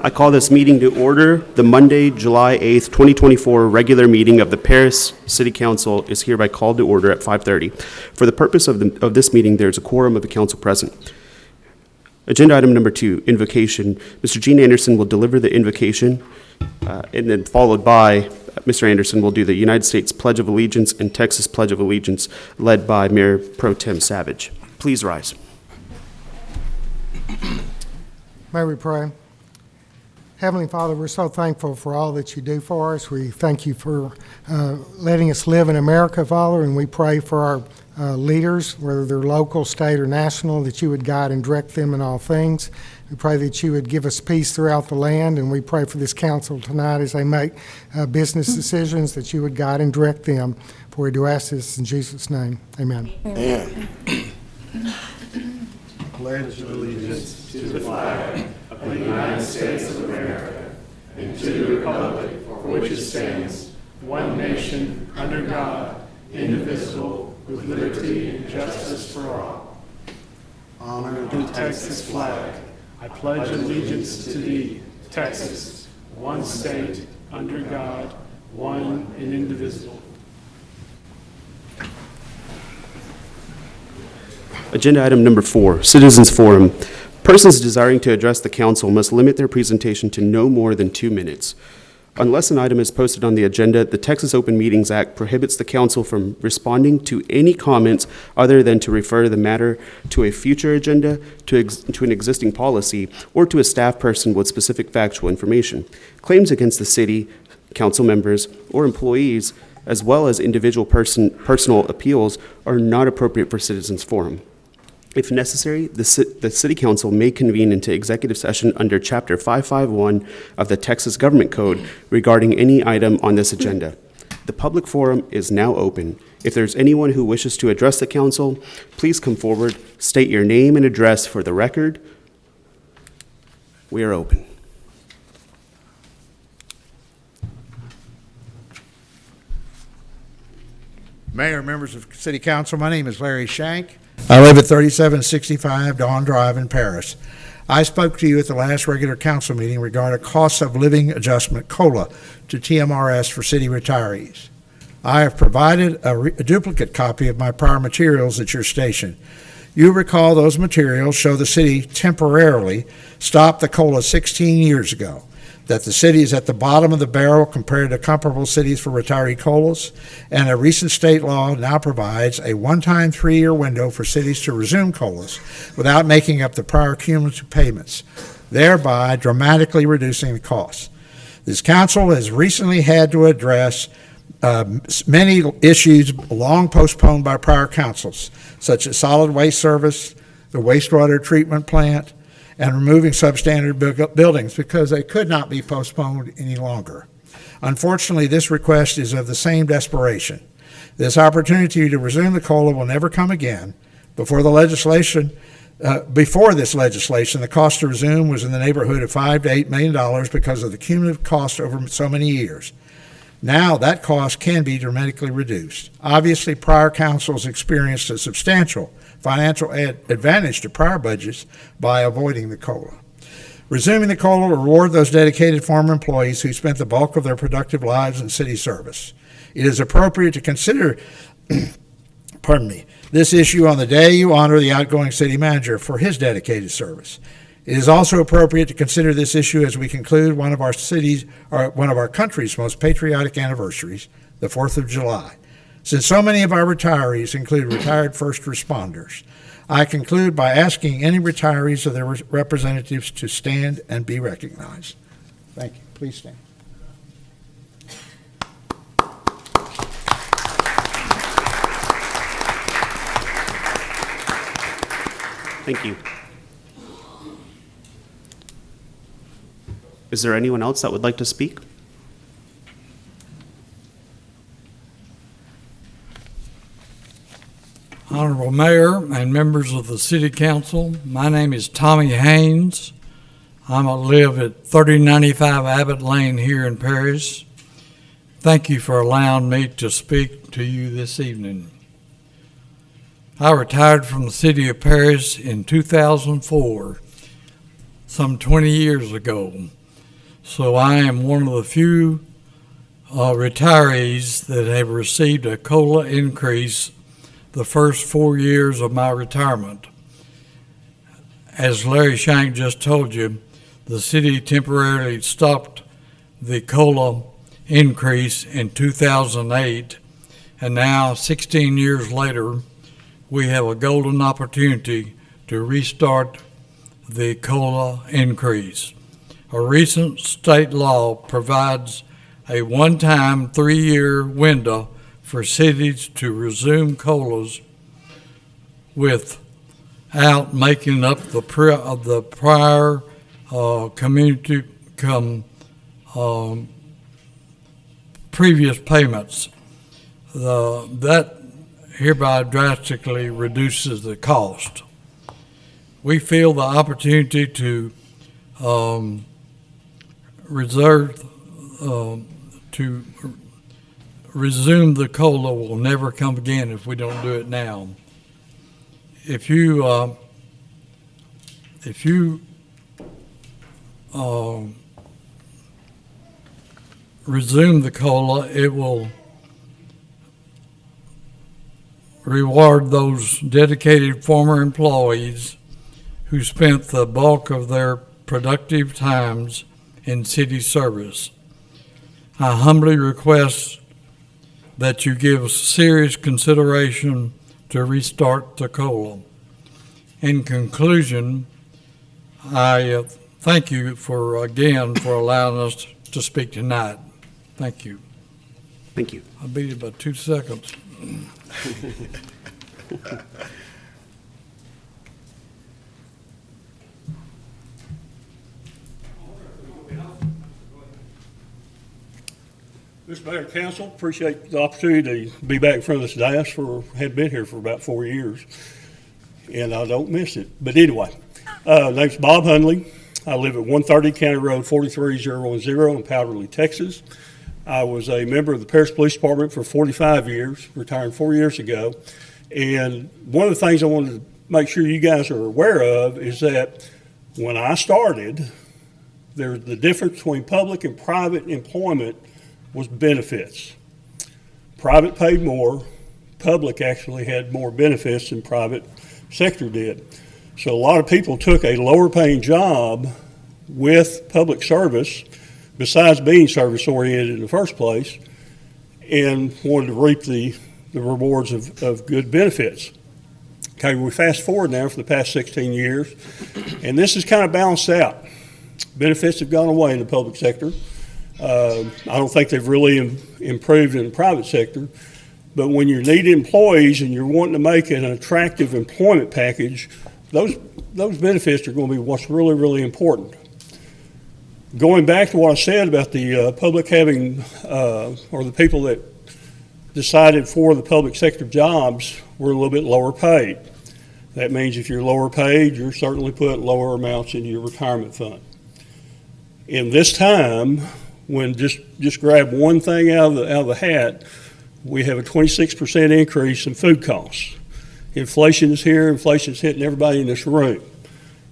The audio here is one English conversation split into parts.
I call this meeting to order. The Monday, July 8th, 2024 regular meeting of the Paris City Council is hereby called to order at 5:30. For the purpose of this meeting, there is a quorum of the council present. Agenda item number 2, invocation. Mr. Gene Anderson will deliver the invocation, and then followed by Mr. Anderson will do the United States Pledge of Allegiance and Texas Pledge of Allegiance, led by Mayor Pro Tem Savage. Please rise. May we pray? Heavenly Father, we're so thankful for all that you do for us. We thank you for letting us live in America, Father, and we pray for our leaders, whether they're local, state, or national, that you would guide and direct them in all things. We pray that you would give us peace throughout the land, and we pray for this council tonight as they make business decisions, that you would guide and direct them. For we do ask this in Jesus' name. Amen. Amen. Pledge allegiance to the flag of the United States of America and to the republic for which it stands, one nation, under God, indivisible, with liberty and justice for all. Honor the Texas flag. I pledge allegiance to thee, Texas, one state, under God, one and indivisible. Agenda item number 4, Citizens Forum. Persons desiring to address the council must limit their presentation to no more than 2 minutes. Unless an item is posted on the agenda, the Texas Open Meetings Act prohibits the council from responding to any comments other than to refer the matter to a future agenda, to an existing policy, or to a staff person with specific factual information. Claims against the city, council members, or employees, as well as individual personal appeals, are not appropriate for Citizens Forum. If necessary, the City Council may convene into executive session under Chapter 551 of the Texas Government Code regarding any item on this agenda. The public forum is now open. If there's anyone who wishes to address the council, please come forward, state your name and address for the record. We are open. Mayor, members of City Council, my name is Larry Shank. I live at 3765 Dawn Drive in Paris. I spoke to you at the last regular council meeting regarding cost of living adjustment, COLA, to TMRS for city retirees. I have provided a duplicate copy of my prior materials at your station. You recall those materials show the city temporarily stopped the COLA 16 years ago, that the city is at the bottom of the barrel compared to comparable cities for retiree COLAs, and a recent state law now provides a one-time 3-year window for cities to resume COLAs without making up the prior cumulative payments, thereby dramatically reducing the costs. This council has recently had to address many issues long postponed by prior councils, such as solid waste service, the wastewater treatment plant, and removing substandard buildings because they could not be postponed any longer. Unfortunately, this request is of the same desperation. This opportunity to resume the COLA will never come again. Before this legislation, the cost to resume was in the neighborhood of $5 to $8 million because of the cumulative cost over so many years. Now that cost can be dramatically reduced. Obviously, prior councils experienced a substantial financial advantage to prior budgets by avoiding the COLA. Resuming the COLA will reward those dedicated former employees who spent the bulk of their productive lives in city service. It is appropriate to consider this issue on the day you honor the outgoing city manager for his dedicated service. It is also appropriate to consider this issue as we conclude one of our country's most patriotic anniversaries, the 4th of July. Since so many of our retirees include retired first responders, I conclude by asking any retirees or their representatives to stand and be recognized. Thank you. Please stand. Thank you. Is there anyone else that would like to speak? Honorable Mayor and members of the City Council, my name is Tommy Haynes. I live at 3095 Abbott Lane here in Paris. Thank you for allowing me to speak to you this evening. I retired from the city of Paris in 2004, some 20 years ago. So I am one of the few retirees that have received a COLA increase the first 4 years of my retirement. As Larry Shank just told you, the city temporarily stopped the COLA increase in 2008, and now 16 years later, we have a golden opportunity to restart the COLA increase. A recent state law provides a one-time 3-year window for cities to resume COLAs without making up the prior previous payments. That hereby drastically reduces the cost. We feel the opportunity to resume the COLA will never come again if we don't do it now. If you resume the COLA, it will reward those dedicated former employees who spent the bulk of their productive times in city service. I humbly request that you give serious consideration to restart the COLA. In conclusion, I thank you for allowing us to speak tonight. Thank you. Thank you. I beat it by 2 seconds. Mr. Mayor and Council, appreciate the opportunity to be back in front of this dais. Had been here for about 4 years, and I don't miss it. But anyway, name's Bob Hundley. I live at 130 County Road 43010 in Powderly, Texas. I was a member of the Paris Police Department for 45 years, retired 4 years ago. And one of the things I wanted to make sure you guys are aware of is that when I started, the difference between public and private employment was benefits. Private paid more, public actually had more benefits than private sector did. So a lot of people took a lower paying job with public service, besides being service oriented in the first place, and wanted to reap the rewards of good benefits. Okay, we fast forward now for the past 16 years, and this is kind of balanced out. Benefits have gone away in the public sector. I don't think they've really improved in the private sector, but when you need employees and you're wanting to make an attractive employment package, those benefits are going to be what's really, really important. Going back to what I said about the public having, or the people that decided for the public sector jobs were a little bit lower paid. That means if you're lower paid, you're certainly putting lower amounts into your retirement fund. In this time, when just grab one thing out of the hat, we have a 26% increase in food costs. Inflation is here, inflation is hitting everybody in this room.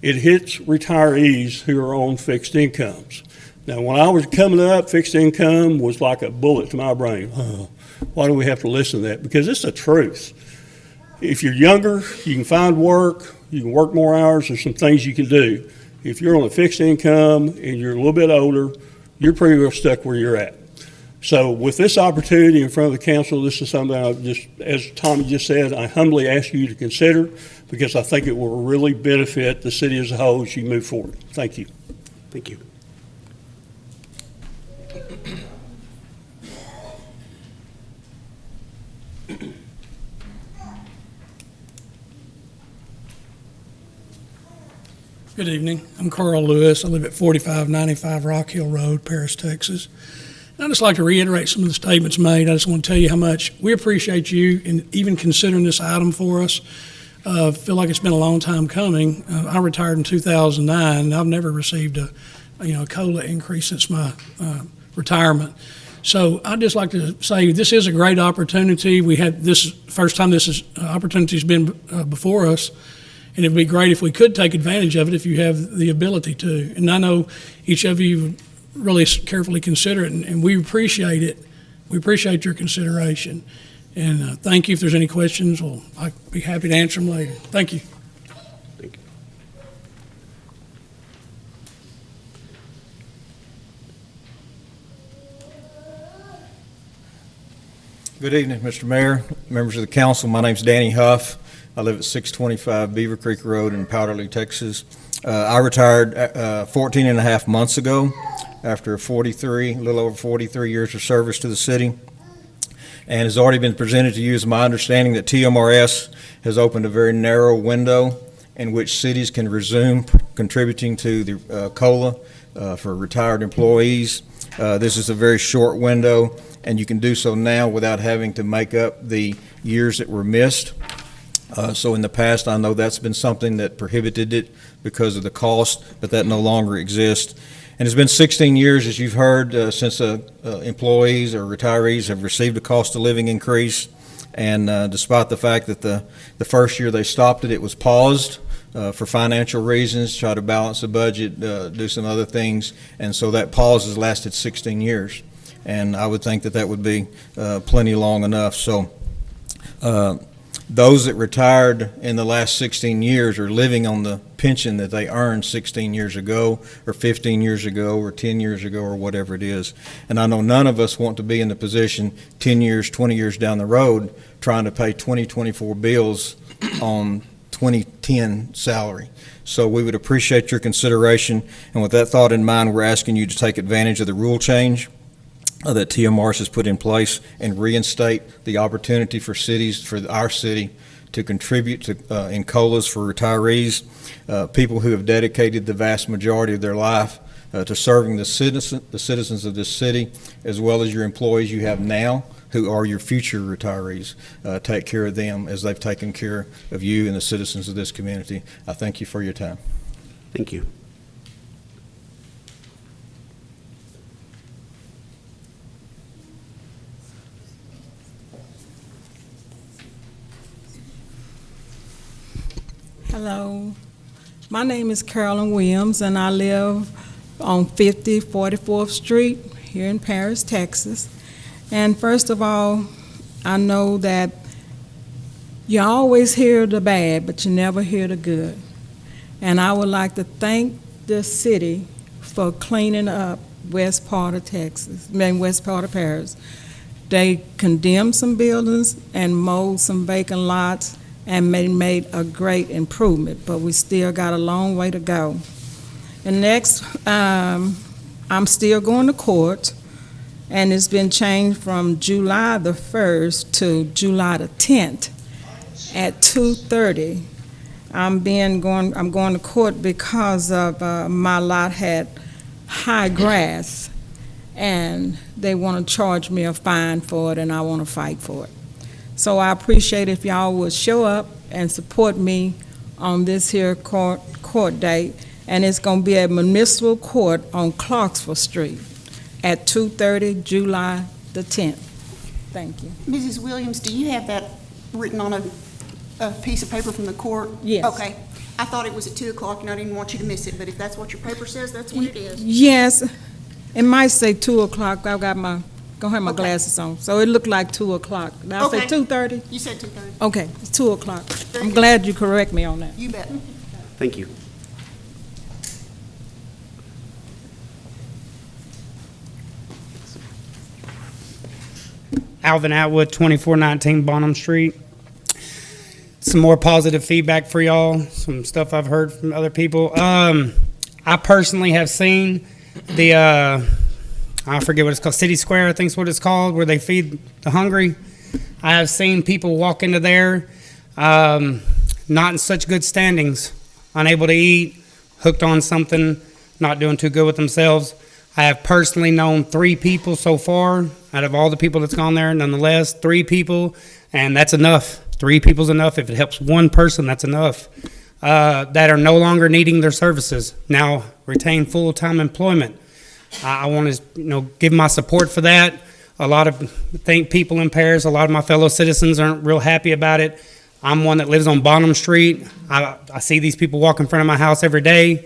It hits retirees who are on fixed incomes. Now, when I was coming up, fixed income was like a bullet to my brain. Why do we have to listen to that? Because it's the truth. If you're younger, you can find work, you can work more hours, there's some things you can do. If you're on a fixed income and you're a little bit older, you're pretty well stuck where you're at. So with this opportunity in front of the council, this is something I just, as Tommy just said, I humbly ask you to consider because I think it will really benefit the city as a whole as you move forward. Thank you. Thank you. Good evening. I'm Carl Lewis. I live at 4595 Rock Hill Road, Paris, Texas. I'd just like to reiterate some of the statements made. I just want to tell you how much we appreciate you in even considering this item for us. I feel like it's been a long time coming. I retired in 2009, and I've never received a COLA increase since my retirement. So I'd just like to say this is a great opportunity. We had this first time this opportunity has been before us. And it'd be great if we could take advantage of it if you have the ability to. And I know each of you really carefully consider it, and we appreciate it. We appreciate your consideration. And thank you. If there's any questions, well, I'd be happy to answer them later. Thank you. Thank you. Good evening, Mr. Mayor, members of the council. My name's Danny Huff. I live at 625 Beaver Creek Road in Powderly, Texas. I retired 14 and a half months ago after a little over 43 years of service to the city. And has already been presented to you as my understanding that TMRS has opened a very narrow window in which cities can resume contributing to the COLA for retired employees. This is a very short window, and you can do so now without having to make up the years that were missed. So in the past, I know that's been something that prohibited it because of the cost, but that no longer exists. And it's been 16 years, as you've heard, since employees or retirees have received a cost of living increase. And despite the fact that the first year they stopped it, it was paused for financial reasons, try to balance the budget, do some other things. And so that pause has lasted 16 years. And I would think that that would be plenty long enough. So those that retired in the last 16 years are living on the pension that they earned 16 years ago or 15 years ago or 10 years ago or whatever it is. And I know none of us want to be in the position 10 years, 20 years down the road trying to pay 2024 bills on 2010 salary. So we would appreciate your consideration. And with that thought in mind, we're asking you to take advantage of the rule change that TMRS has put in place and reinstate the opportunity for cities, for our city, to contribute to in COLAs for retirees, people who have dedicated the vast majority of their life to serving the citizens of this city, as well as your employees you have now, who are your future retirees. Take care of them as they've taken care of you and the citizens of this community. I thank you for your time. Thank you. Hello, my name is Carolyn Williams, and I live on 44th Street here in Paris, Texas. And first of all, I know that you always hear the bad, but you never hear the good. And I would like to thank the city for cleaning up west part of Paris. They condemned some buildings and mowed some vacant lots and made a great improvement, but we still got a long way to go. And next, I'm still going to court, and it's been changed from July the 1st to July the 10th at 2:30. I'm going to court because of my lot had high grass, and they want to charge me a fine for it, and I want to fight for it. So I appreciate if y'all would show up and support me on this here court date, and it's going to be at Municipal Court on Clarksville Street at 2:30, July the 10th. Thank you. Mrs. Williams, do you have that written on a piece of paper from the court? Yes. Okay. I thought it was at 2 o'clock, and I didn't want you to miss it, but if that's what your paper says, that's what it is. Yes, it might say 2 o'clock. I've got gonna have my Okay. glasses on, so it looked like 2 o'clock. Did I say Okay. 2:30? You said 2:30. Okay, it's 2 o'clock. Very I'm good. glad you correct me on that. You bet. Thank you. Alvin Atwood, 2419 Bonham Street. Some more positive feedback for y'all, some stuff I've heard from other people. I personally have seen the, I forget what it's called, City Square, I think is what it's called, where they feed the hungry. I have seen people walk into there, not in such good standings, unable to eat, hooked on something, not doing too good with themselves. I have personally known 3 people so far, out of all the people that's gone there, nonetheless, 3 people, and that's enough. 3 people's enough. If it helps one person, that's enough. That are no longer needing their services, now retain full-time employment. I want to, give my support for that. A lot of people in Paris, a lot of my fellow citizens aren't real happy about it. I'm one that lives on Bonham Street. I see these people walk in front of my house every day,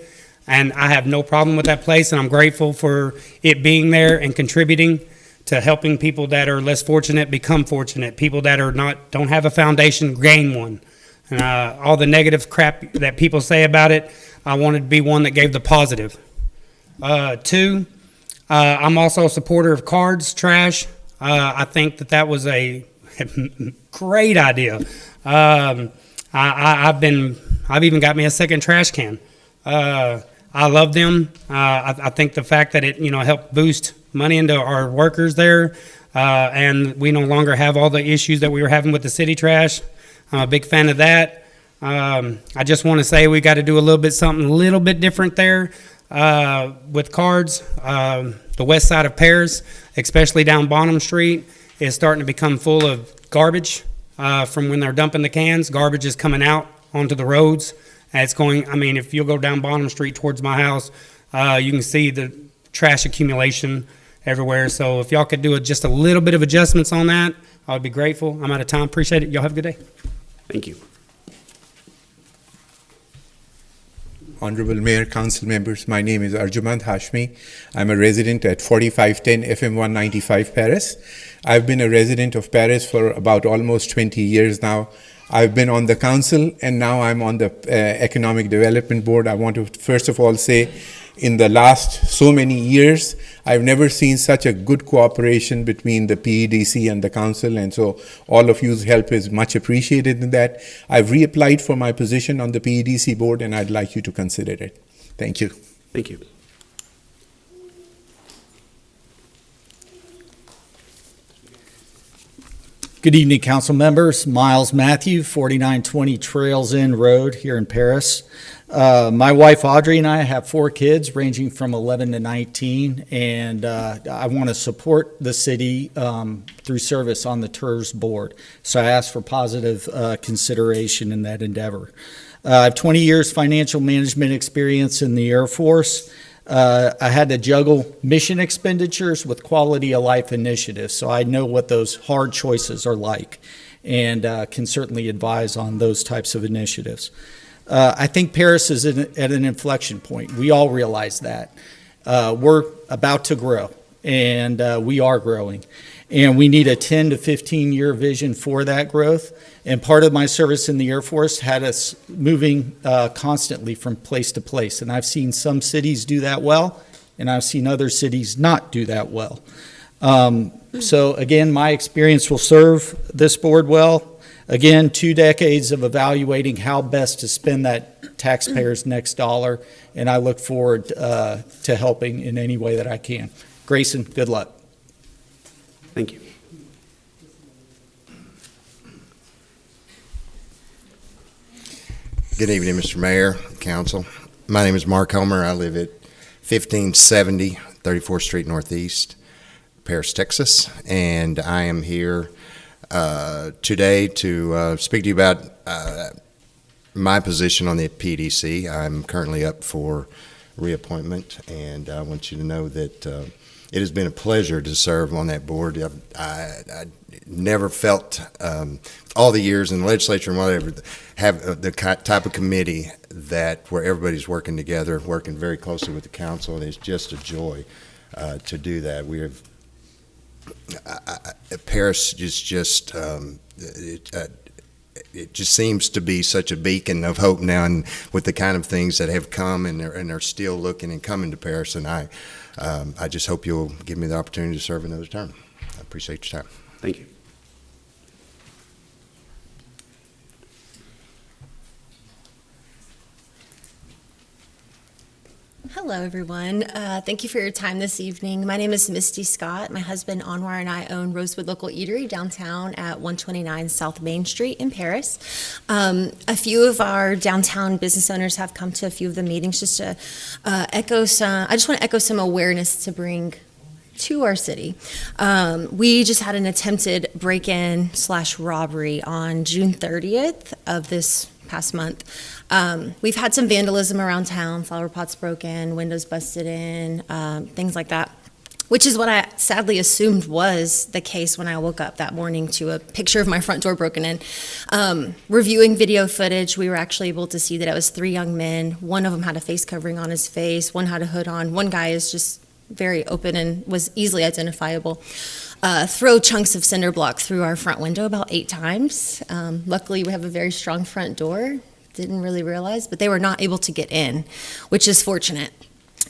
And I have no problem with that place, and I'm grateful for it being there and contributing to helping people that are less fortunate become fortunate, people that don't have a foundation gain one. And all the negative crap that people say about it, I wanted to be one that gave the positive. Two, I'm also a supporter of cards trash. I think that was a great idea. I've even got me a second trash can. I love them. I think the fact that it helped boost money into our workers there, and we no longer have all the issues that we were having with the city trash. I'm a big fan of that. I just want to say we got to do something a little bit different there with cards. The west side of Paris, especially down Bonham Street, is starting to become full of garbage from when they're dumping the cans. Garbage is coming out onto the roads. And it's going, if you'll go down Bonham Street towards my house, you can see the trash accumulation everywhere. So if y'all could do just a little bit of adjustments on that, I would be grateful. I'm out of time. Appreciate it. Y'all have a good day. Thank you. Honorable Mayor, Council members, my name is Arjumand Hashmi. I'm a resident at 4510 FM 195 Paris. I've been a resident of Paris for about almost 20 years now. I've been on the council and now I'm on the Economic Development Board. I want to first of all say, in the last so many years, I've never seen such a good cooperation between the PEDC and the council, and so all of you's help is much appreciated in that. I've reapplied for my position on the PEDC board and I'd like you to consider it. Thank you. Thank you. Good evening, council members. Miles Matthew, 4920 Trails End Road here in Paris. My wife Audrey and I have 4 kids ranging from 11 to 19, and I want to support the city through service on the TERS board. So I ask for positive consideration in that endeavor. I have 20 years financial management experience in the Air Force. I had to juggle mission expenditures with quality of life initiatives, so I know what those hard choices are like and can certainly advise on those types of initiatives. I think Paris is at an inflection point. We all realize that. We're about to grow, and we are growing. And we need a 10 to 15 year vision for that growth. And part of my service in the Air Force had us moving constantly from place to place. And I've seen some cities do that well, and I've seen other cities not do that well. So again, my experience will serve this board well. Again, 2 decades of evaluating how best to spend that taxpayer's next dollar, and I look forward to helping in any way that I can. Grayson, good luck. Thank you. Good evening, Mr. Mayor, Council. My name is Mark Homer. I live at 1570 34th Street Northeast, Paris, Texas, and I am here today to speak to you about my position on the PDC. I'm currently up for reappointment, and I want you to know that it has been a pleasure to serve on that board. I never felt, all the years in the legislature and whatever, have the type of committee where everybody's working together, working very closely with the council, and it's just a joy to do that. We have Paris is just it just seems to be such a beacon of hope now, and with the kind of things that have come and they're still looking and coming to Paris, and I just hope you'll give me the opportunity to serve another term. I appreciate your time. Thank you. Hello, everyone. Thank you for your time this evening. My name is Misty Scott. My husband, Anwar, and I own Rosewood Local Eatery downtown at 129 South Main Street in Paris. A few of our downtown business owners have come to a few of the meetings just to echo some, I just want to echo some awareness to bring to our city. We just had an attempted break-in / robbery on June 30th of this past month. We've had some vandalism around town, flower pots broken, windows busted in, things like that. which is what I sadly assumed was the case when I woke up that morning to a picture of my front door broken in. Reviewing video footage, we were actually able to see that it was 3 young men. One of them had a face covering on his face, one had a hood on, one guy is just very open and was easily identifiable. Throw chunks of cinder block through our front window about 8 times. Luckily, we have a very strong front door. Didn't really realize, but they were not able to get in, which is fortunate.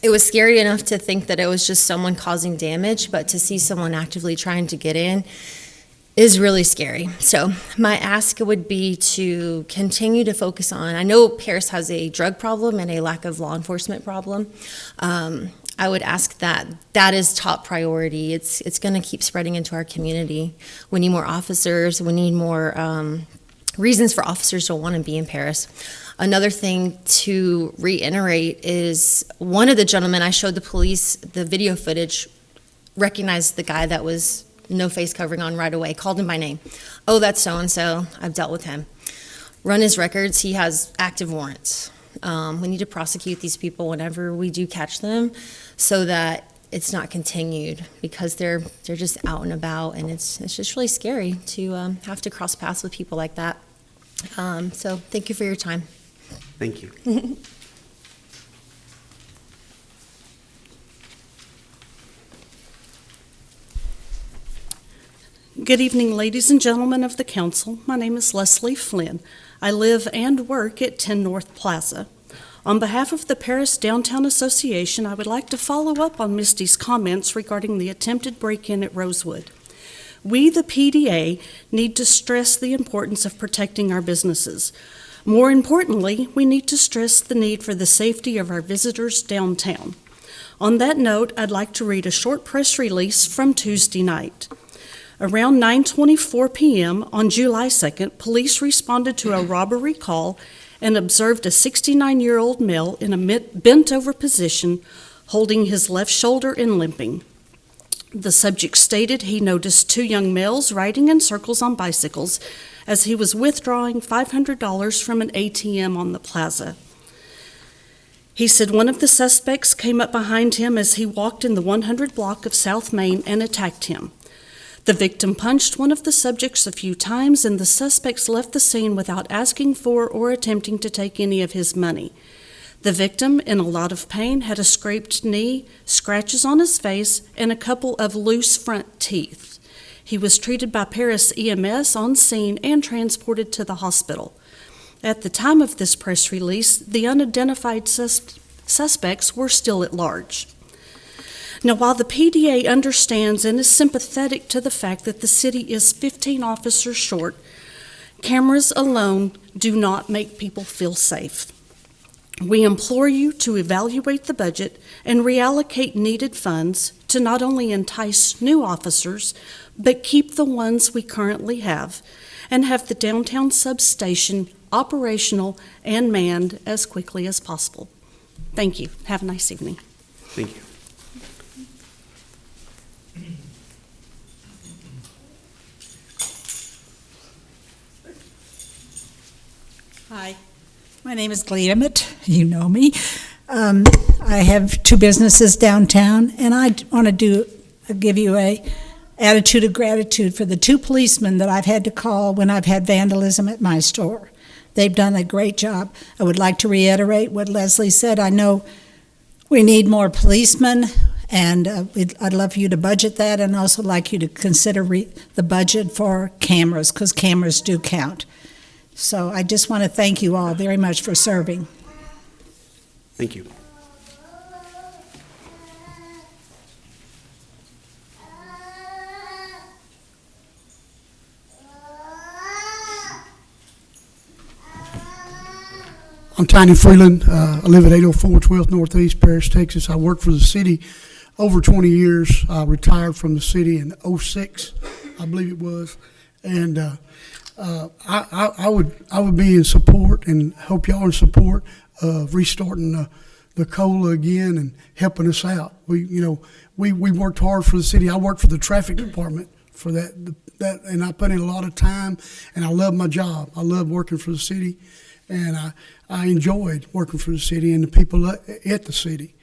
It was scary enough to think that it was just someone causing damage, but to see someone actively trying to get in is really scary. So my ask would be to continue to focus on, I know Paris has a drug problem and a lack of law enforcement problem. I would ask that that is top priority. It's going to keep spreading into our community. We need more officers. We need more reasons for officers to want to be in Paris. Another thing to reiterate is one of the gentlemen I showed the police the video footage recognized the guy that was no face covering on right away, called him by name. Oh, that's so-and-so. I've dealt with him. Run his records. He has active warrants. We need to prosecute these people whenever we do catch them so that it's not continued, because they're just out and about, and it's just really scary to have to cross paths with people like that. So thank you for your time. Thank you. Good evening, ladies and gentlemen of the council. My name is Leslie Flynn. I live and work at 10 North Plaza. On behalf of the Paris Downtown Association, I would like to follow up on Misty's comments regarding the attempted break-in at Rosewood. We, the PDA, need to stress the importance of protecting our businesses. More importantly, we need to stress the need for the safety of our visitors downtown. On that note, I'd like to read a short press release from Tuesday night. Around 9:24 p.m. on July 2nd, police responded to a robbery call and observed a 69-year-old male in a bent-over position, holding his left shoulder and limping. The subject stated he noticed 2 young males riding in circles on bicycles as he was withdrawing $500 from an ATM on the plaza. He said one of the suspects came up behind him as he walked in the 100 block of South Main and attacked him. The victim punched one of the subjects a few times, and the suspects left the scene without asking for or attempting to take any of his money. The victim, in a lot of pain, had a scraped knee, scratches on his face, and a couple of loose front teeth. He was treated by Paris EMS on scene and transported to the hospital. At the time of this press release, the unidentified suspects were still at large. Now, while the PDA understands and is sympathetic to the fact that the city is 15 officers short, cameras alone do not make people feel safe. We implore you to evaluate the budget and reallocate needed funds to not only entice new officers, but keep the ones we currently have, and have the downtown substation operational and manned as quickly as possible. Thank you. Have a nice evening. Thank you. Hi, my name is Glee Emmett. You know me. I have 2 businesses downtown, and I want to give you a attitude of gratitude for the 2 policemen that I've had to call when I've had vandalism at my store. They've done a great job. I would like to reiterate what Leslie said. I know we need more policemen, and I'd love for you to budget that, and also like you to consider the budget for cameras, because cameras do count. So I just want to thank you all very much for serving. Thank you. I'm Tiny Freeland. I live at 804 12th Northeast, Paris, Texas. I worked for the city over 20 years. I retired from the city in 06, I believe it was. And I would be in support and hope y'all in support of restarting the COLA again and helping us out. We worked hard for the city. I worked for the traffic department for that, and I put in a lot of time, and I love my job. I love working for the city, and I enjoyed working for the city and the people at the city.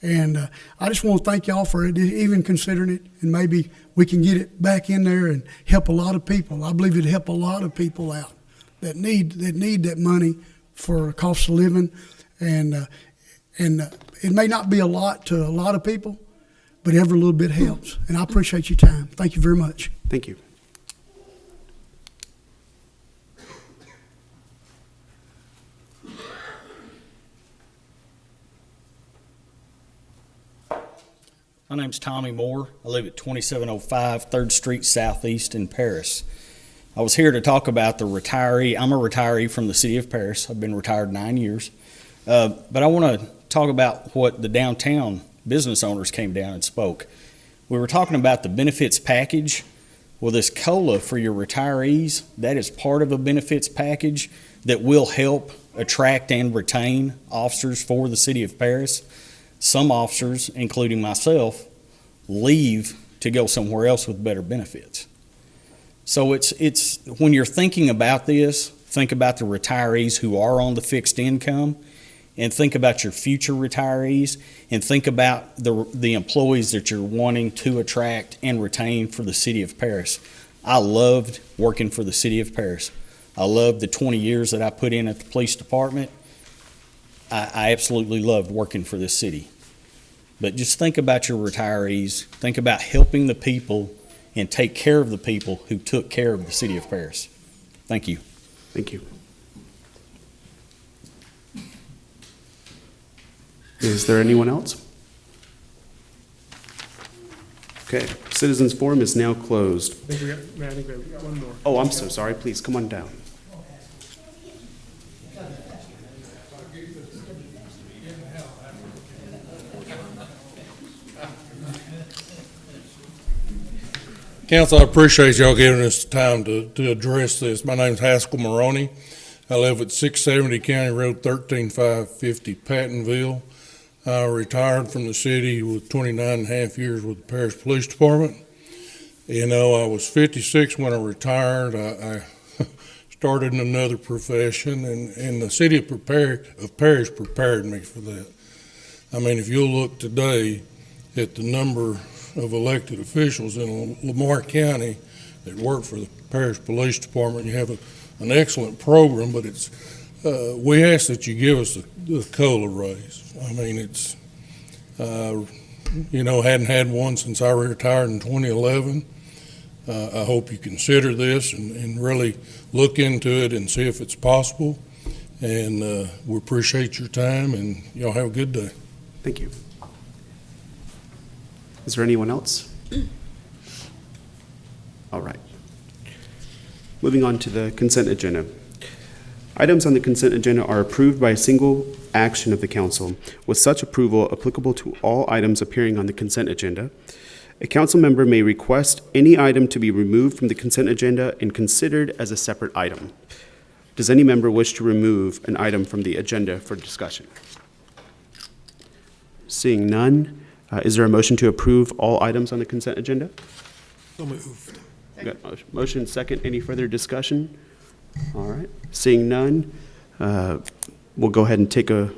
And I just want to thank y'all for it, even considering it, and maybe we can get it back in there and help a lot of people. I believe it'd help a lot of people out that need that money for cost of living, and it may not be a lot to a lot of people, but every little bit helps. And I appreciate your time. Thank you very much. Thank you. My name's Tommy Moore. I live at 2705 3rd Street Southeast in Paris. I was here to talk about the retiree. I'm a retiree from the city of Paris. I've been retired 9 years. But I want to talk about what the downtown business owners came down and spoke. We were talking about the benefits package. Well, this COLA for your retirees, that is part of a benefits package that will help attract and retain officers for the city of Paris. Some officers, including myself, leave to go somewhere else with better benefits. So it's when you're thinking about this, think about the retirees who are on the fixed income, and think about your future retirees, and think about the employees that you're wanting to attract and retain for the city of Paris. I loved working for the city of Paris. I loved the 20 years that I put in at the police department. I absolutely loved working for this city. But just think about your retirees. Think about helping the people and take care of the people who took care of the city of Paris. Thank you. Thank you. Is there anyone else? Okay, Citizens Forum is now closed. I think we got one more. Oh, I'm so sorry. Please come on down. Council, I appreciate y'all giving us the time to address this. My name's Haskell Maroney. I live at 670 County Road 13550 Pattonville. I retired from the city with 29 and a half years with the Paris Police Department. You know, I was 56 when I retired. I started in another profession, and the city of Paris prepared me for that. I mean, if you'll look today at the number of elected officials in Lamar County that work for the Paris Police Department, you have an excellent program, but it's we ask that you give us the COLA raise. I mean, it's you know, hadn't had one since I retired in 2011. I hope you consider this and really look into it and see if it's possible. And we appreciate your time, and y'all have a good day. Thank you. Is there anyone else? All right. Moving on to the consent agenda. Items on the consent agenda are approved by a single action of the council, with such approval applicable to all items appearing on the consent agenda. A council member may request any item to be removed from the consent agenda and considered as a separate item. Does any member wish to remove an item from the agenda for discussion? Seeing none, is there a motion to approve all items on the consent agenda? So moved. Got motion second. Any further discussion? All right. Seeing none, we'll go ahead and take a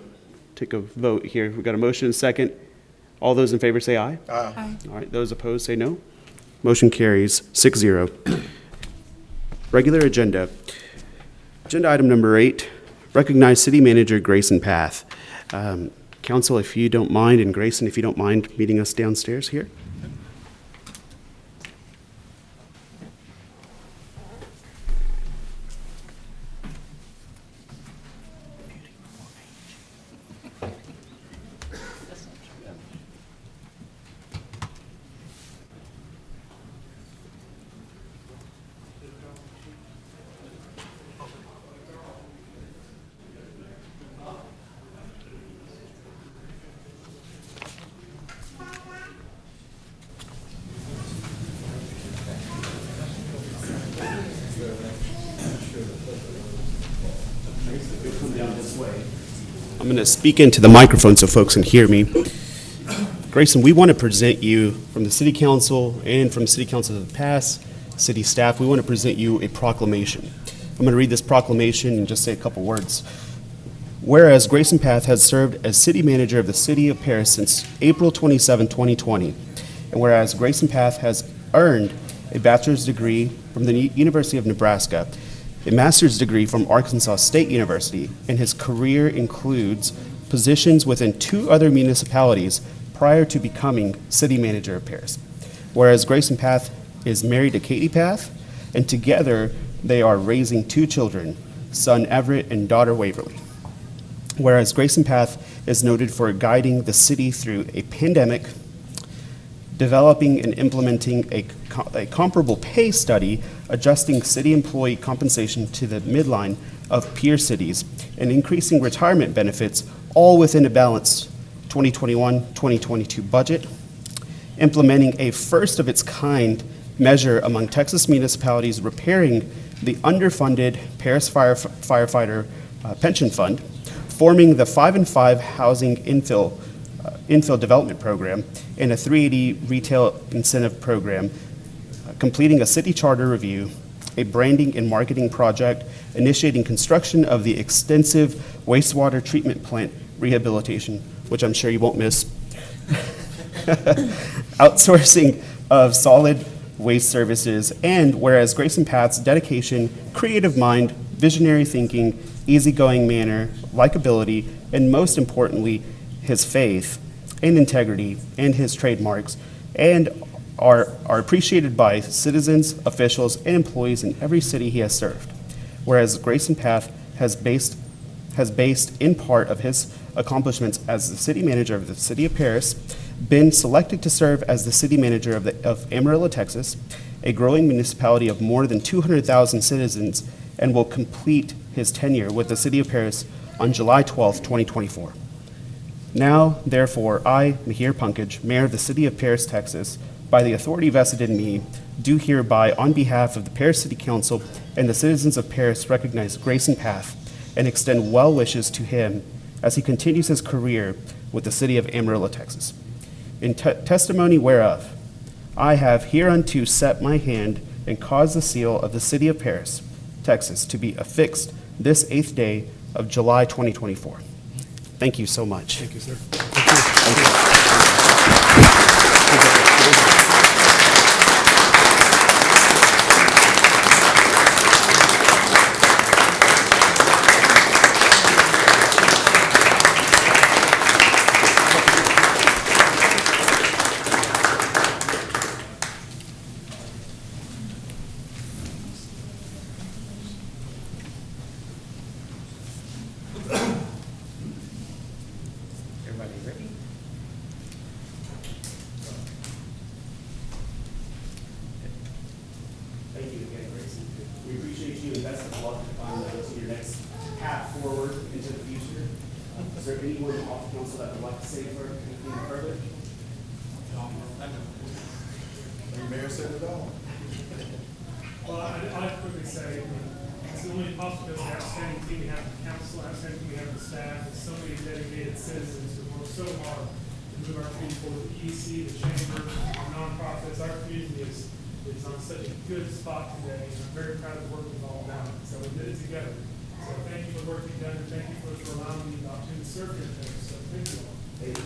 vote here. We've got a motion and second. All those in favor say aye. Aye. All right. Those opposed say no. Motion carries 6-0. Regular agenda. Agenda item number 8, recognize City Manager Grayson Path. Council, if you don't mind, and Grayson, if you don't mind meeting us downstairs here. I'm going to speak into the microphone so folks can hear me. Grayson, we want to present you from the City Council and from City Council of the past, city staff, we want to present you a proclamation. I'm going to read this proclamation and just say a couple words. Whereas Grayson Path has served as city manager of the city of Paris since April 27, 2020. And whereas Grayson Path has earned a bachelor's degree from the University of Nebraska, a master's degree from Arkansas State University, and his career includes positions within 2 other municipalities prior to becoming city manager of Paris. Whereas Grayson Path is married to Katie Path, and together they are raising 2 children, son Everett and daughter Waverly. Whereas Grayson Path is noted for guiding the city through a pandemic, developing and implementing a comparable pay study, adjusting city employee compensation to the midline of peer cities, and increasing retirement benefits, all within a balanced 2021-2022 budget, implementing a first-of-its-kind measure among Texas municipalities repairing the underfunded Paris Firefighter Pension Fund, forming the 5-and-5 Housing Infill Development Program, and a 380 Retail Incentive Program, completing a city charter review, a branding and marketing project, initiating construction of the extensive wastewater treatment plant rehabilitation, which I'm sure you won't miss, outsourcing of solid waste services, and whereas Grayson Path's dedication, creative mind, visionary thinking, easygoing manner, likability, and most importantly, his faith and integrity and his trademarks, and are appreciated by citizens, officials, and employees in every city he has served. Whereas Grayson Path has based in part of his accomplishments as the city manager of the city of Paris, been selected to serve as the city manager of Amarillo, Texas, a growing municipality of more than 200,000 citizens, and will complete his tenure with the city of Paris on July 12, 2024. Now, therefore, I, Mihir Pankaj, mayor of the city of Paris, Texas, by the authority vested in me, do hereby, on behalf of the Paris City Council and the citizens of Paris, recognize Grayson Path and extend well wishes to him as he continues his career with the city of Amarillo, Texas. In testimony whereof, I have hereunto set my hand and caused the seal of the city of Paris, Texas, to be affixed this 8th day of July 2024. Thank you so much. Thank you, sir. Everybody ready? Thank you again, Grayson. We appreciate you and best of luck on your next path forward into the future. Is there anyone off the council that would like to say anything further? The mayor said it all. Well, I'd like to quickly say, it's the only possible outstanding team we have in the council, outstanding team we have in the staff, and so many dedicated citizens who work so hard to move our people, the EC, the chamber, our nonprofits. Our community is on such a good spot today, and I'm very proud of the work we've all done. So we did it together. So thank you for the work you've done, and thank you for allowing me the opportunity to serve here today. So thank you all. Thank you.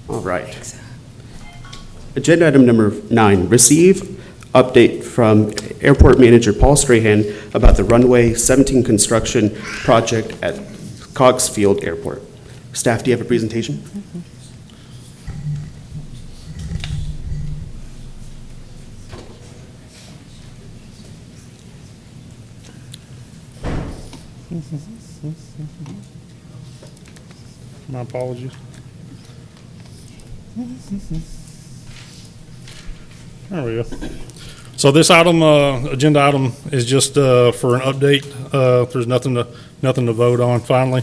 All right. Agenda item number 9, receive update from Airport Manager Paul Strahan about the runway 17 construction project at Cox Field Airport. Staff, do you have a presentation? My apologies. There we go. So this item, agenda item, is just for an update. There's nothing to vote on finally.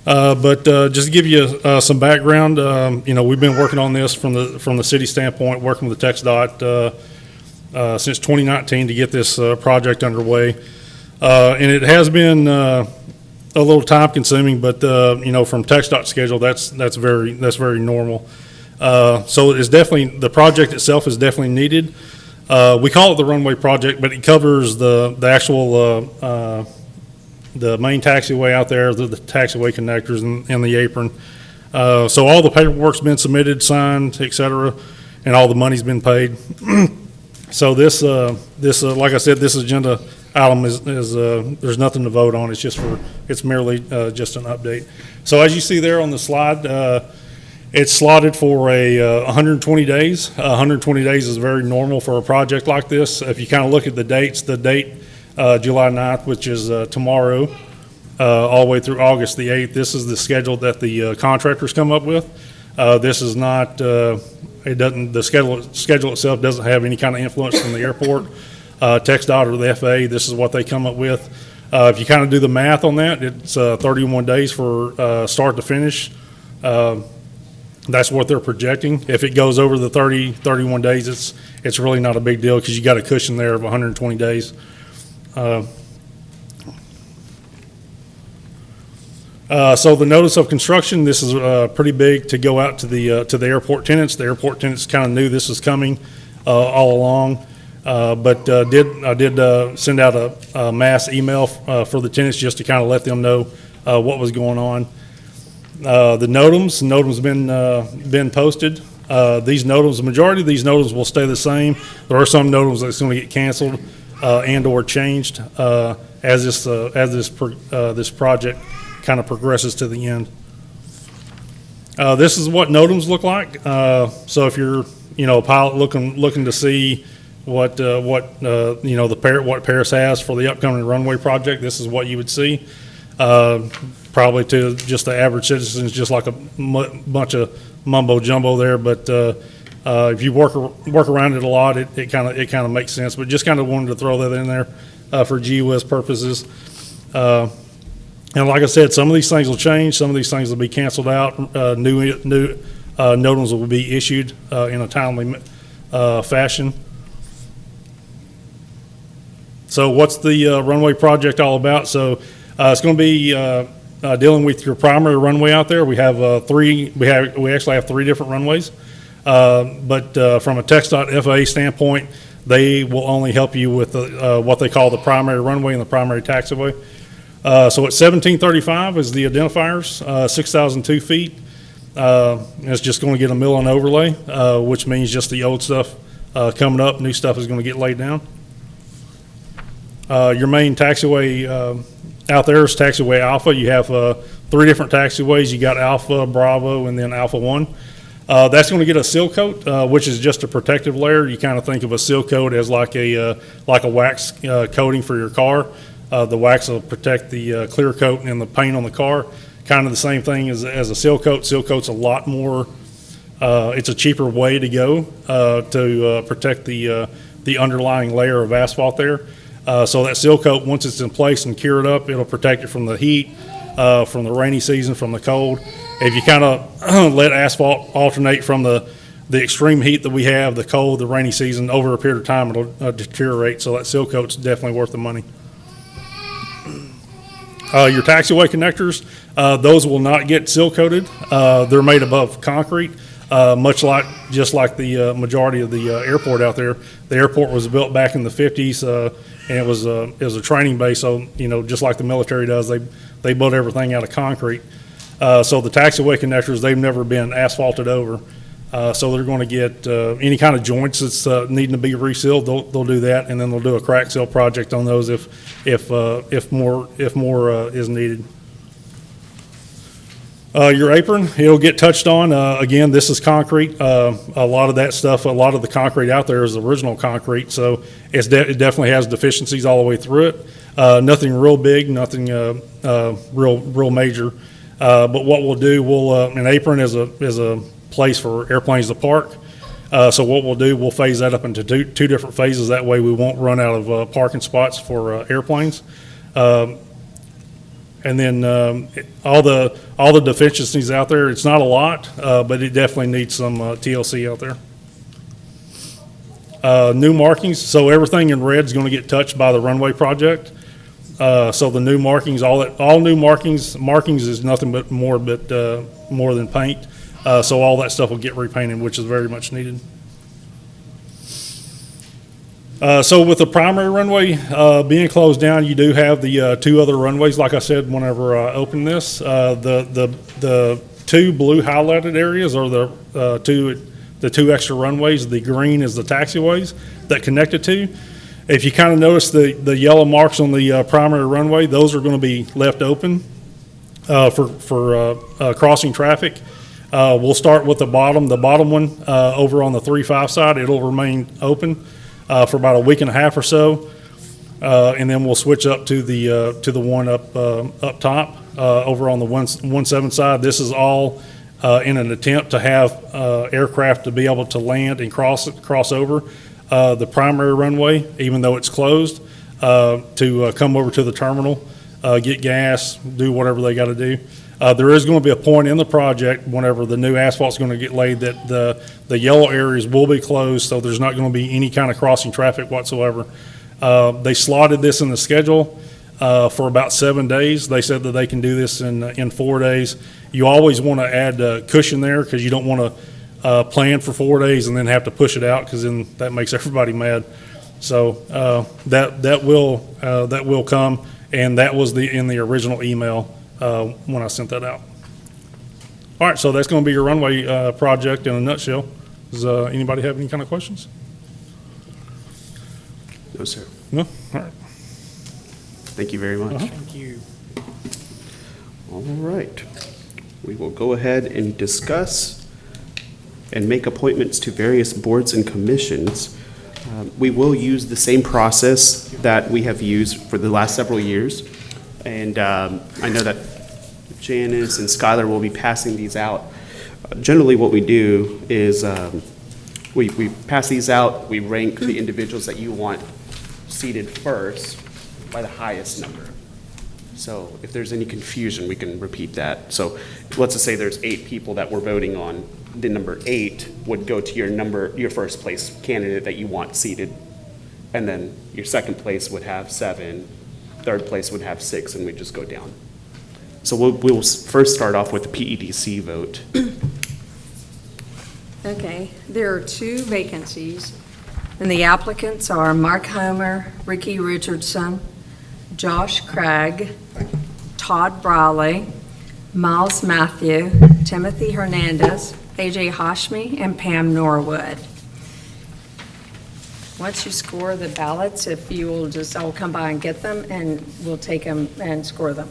But just to give you some background, we've been working on this from the city standpoint, working with the TxDOT since 2019 to get this project underway. And it has been a little time consuming, but from TxDOT schedule, that's very normal. So it's definitely, the project itself is definitely needed. We call it the runway project, but it covers the actual the main taxiway out there, the taxiway connectors and the apron. So all the paperwork's been submitted, signed, et cetera, and all the money's been paid. So this, like I said, this agenda item is there's nothing to vote on. It's merely just an update. So as you see there on the slide, it's slotted for 120 days. 120 days is very normal for a project like this. If you kind of look at the dates, the date July 9th, which is tomorrow, all the way through August the 8th. This is the schedule that the contractors come up with. This is not. It doesn't. The schedule itself doesn't have any kind of influence from the airport, TxDOT, or the FAA. This is what they come up with. If you kind of do the math on that, it's 31 days for start to finish. That's what they're projecting. If it goes over the 31 days, it's really not a big deal because you got a cushion there of 120 days. So the notice of construction, this is pretty big to go out to the airport tenants. The airport tenants kind of knew this was coming all along, but I did send out a mass email for the tenants just to kind of let them know what was going on. The NOTAMs been posted. These NOTAMs, the majority of these NOTAMs will stay the same. There are some NOTAMs that's going to get canceled and or changed as this project kind of progresses to the end. This is what NOTAMs look like. So if you're a pilot looking to see what Paris has for the upcoming runway project, this is what you would see. Probably to just the average citizens, just like a bunch of mumbo jumbo there. But if you work around it a lot, it kind of makes sense. But just kind of wanted to throw that in there for GWIS purposes. And like I said, some of these things will change. Some of these things will be canceled out. New NOTAMs will be issued in a timely fashion. So what's the runway project all about? So it's going to be dealing with your primary runway out there. We have three. We actually have three different runways. But from a TxDOT FAA standpoint, they will only help you with what they call the primary runway and the primary taxiway. So at 1735 is the identifiers, 6,002 feet. It's just going to get a mill and overlay, which means just the old stuff coming up, new stuff is going to get laid down. Your main taxiway out there is taxiway Alpha. You have three different taxiways. You got Alpha, Bravo, and then Alpha 1. That's going to get a seal coat, which is just a protective layer. You kind of think of a seal coat as like a wax coating for your car. The wax will protect the clear coat and the paint on the car. Kind of the same thing as a seal coat. Seal coat's a lot more, it's a cheaper way to go to protect the underlying layer of asphalt there. So that seal coat, once it's in place and cured up, it'll protect it from the heat, from the rainy season, from the cold. If you kind of let asphalt alternate from the extreme heat that we have, the cold, the rainy season, over a period of time, it'll deteriorate. So that seal coat's definitely worth the money. Your taxiway connectors, those will not get seal coated. They're made above concrete, just like the majority of the airport out there. The airport was built back in the 50s, and it was a training base. So just like the military does, they built everything out of concrete. So the taxiway connectors, they've never been asphalted over. So they're going to get any kind of joints that's needing to be resealed. They'll do that, and then they'll do a crack seal project on those if more is needed. Your apron, it'll get touched on. Again, this is concrete. A lot of that stuff, a lot of the concrete out there is original concrete, so it definitely has deficiencies all the way through it. Nothing real big, nothing real major. But what we'll do, an apron is a place for airplanes to park. So what we'll do, we'll phase that up into two different phases. That way we won't run out of parking spots for airplanes. And then all the deficiencies out there, it's not a lot, but it definitely needs some TLC out there. New markings, so everything in red is going to get touched by the runway project. So the new markings, all new markings is nothing but more than paint. So all that stuff will get repainted, which is very much needed. So with the primary runway being closed down, you do have the two other runways. Like I said, whenever I opened this, the two blue highlighted areas are the two extra runways. The green is the taxiways that connect it to. If you kind of notice the yellow marks on the primary runway, those are going to be left open for crossing traffic. We'll start with the bottom one over on the 3-5 side. It'll remain open for about a week and a half or so, and then we'll switch up to the one up top over on the 1-7 side. This is all in an attempt to have aircraft to be able to land and cross over the primary runway, even though it's closed, to come over to the terminal, get gas, do whatever they got to do. There is going to be a point in the project whenever the new asphalt's going to get laid that the yellow areas will be closed, so there's not going to be any kind of crossing traffic whatsoever. They slotted this in the schedule for about 7 days. They said that they can do this in 4 days. You always want to add cushion there because you don't want to plan for 4 days and then have to push it out, because then that makes everybody mad. So that will come, and that was in the original email when I sent that out. All right, so that's going to be your runway project in a nutshell. Does anybody have any kind of questions? No, sir. No? All right. Thank you very much. Thank you. All right. We will go ahead and discuss and make appointments to various boards and commissions. We will use the same process that we have used for the last several years. And I know that Janice and Skylar will be passing these out. Generally, what we do is we pass these out, we rank the individuals that you want seated first by the highest number. So if there's any confusion, we can repeat that. So let's just say there's 8 people that we're voting on. The number 8 would go to your first place candidate that you want seated. And then your second place would have 7, third place would have 6, and we just go down. So we'll first start off with the PEDC vote. Okay, there are 2 vacancies, and the applicants are Mark Homer, Ricky Richardson, Josh Craig, Todd Brawley, Miles Matthew, Timothy Hernandez, AJ Hashmi, and Pam Norwood. Once you score the ballots, if you will just, I'll come by and get them, and we'll take them and score them.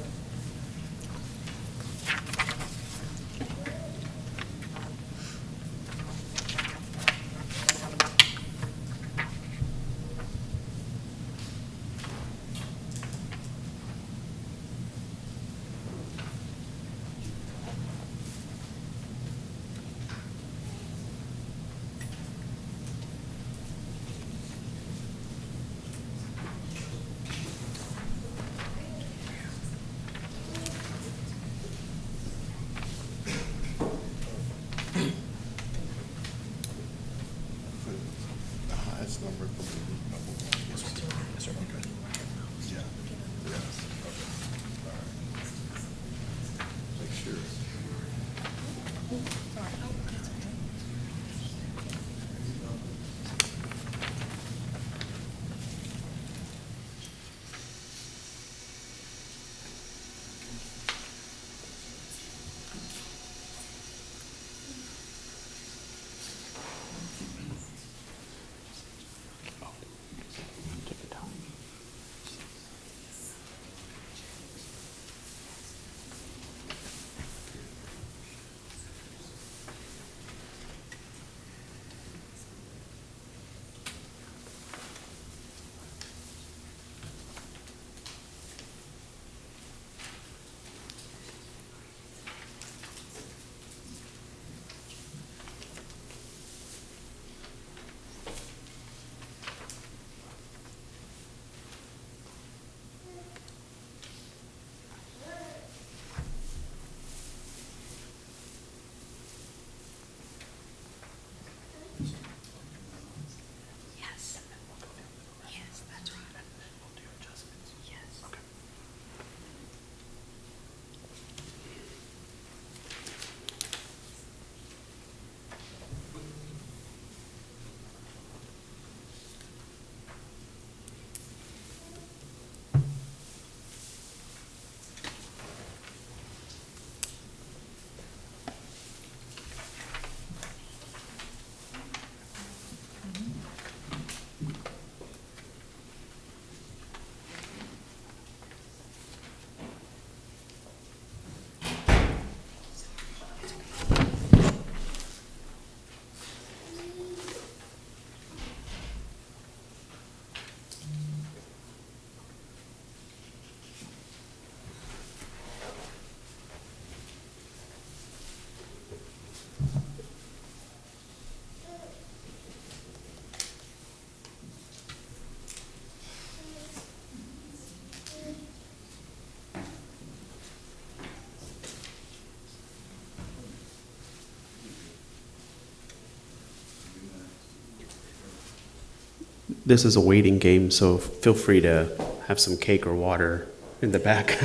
this is a waiting game, so feel free to have some cake or water in the back.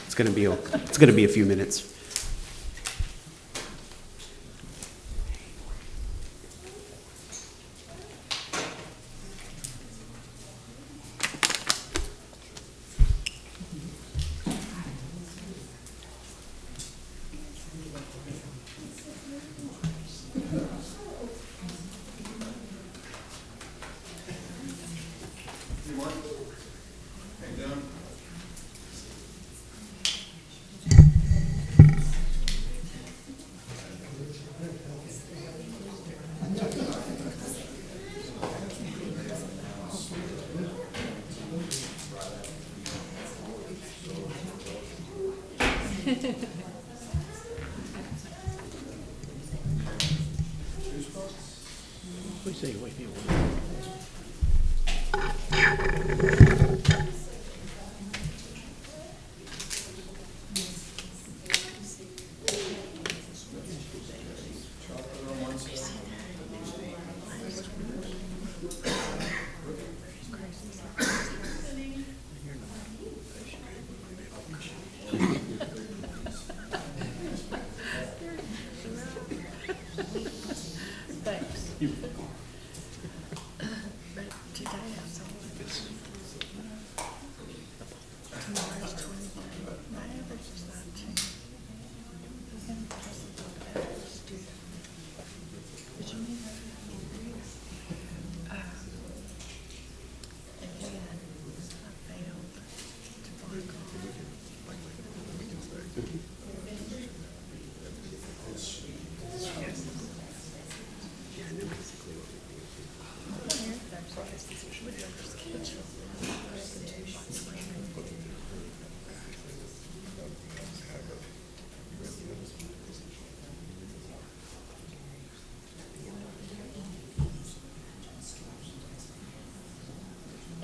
It's gonna be a few minutes.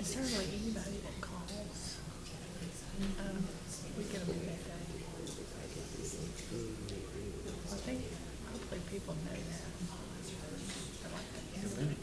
Certainly anybody that calls, we get them back. I think hopefully people know that. I like that.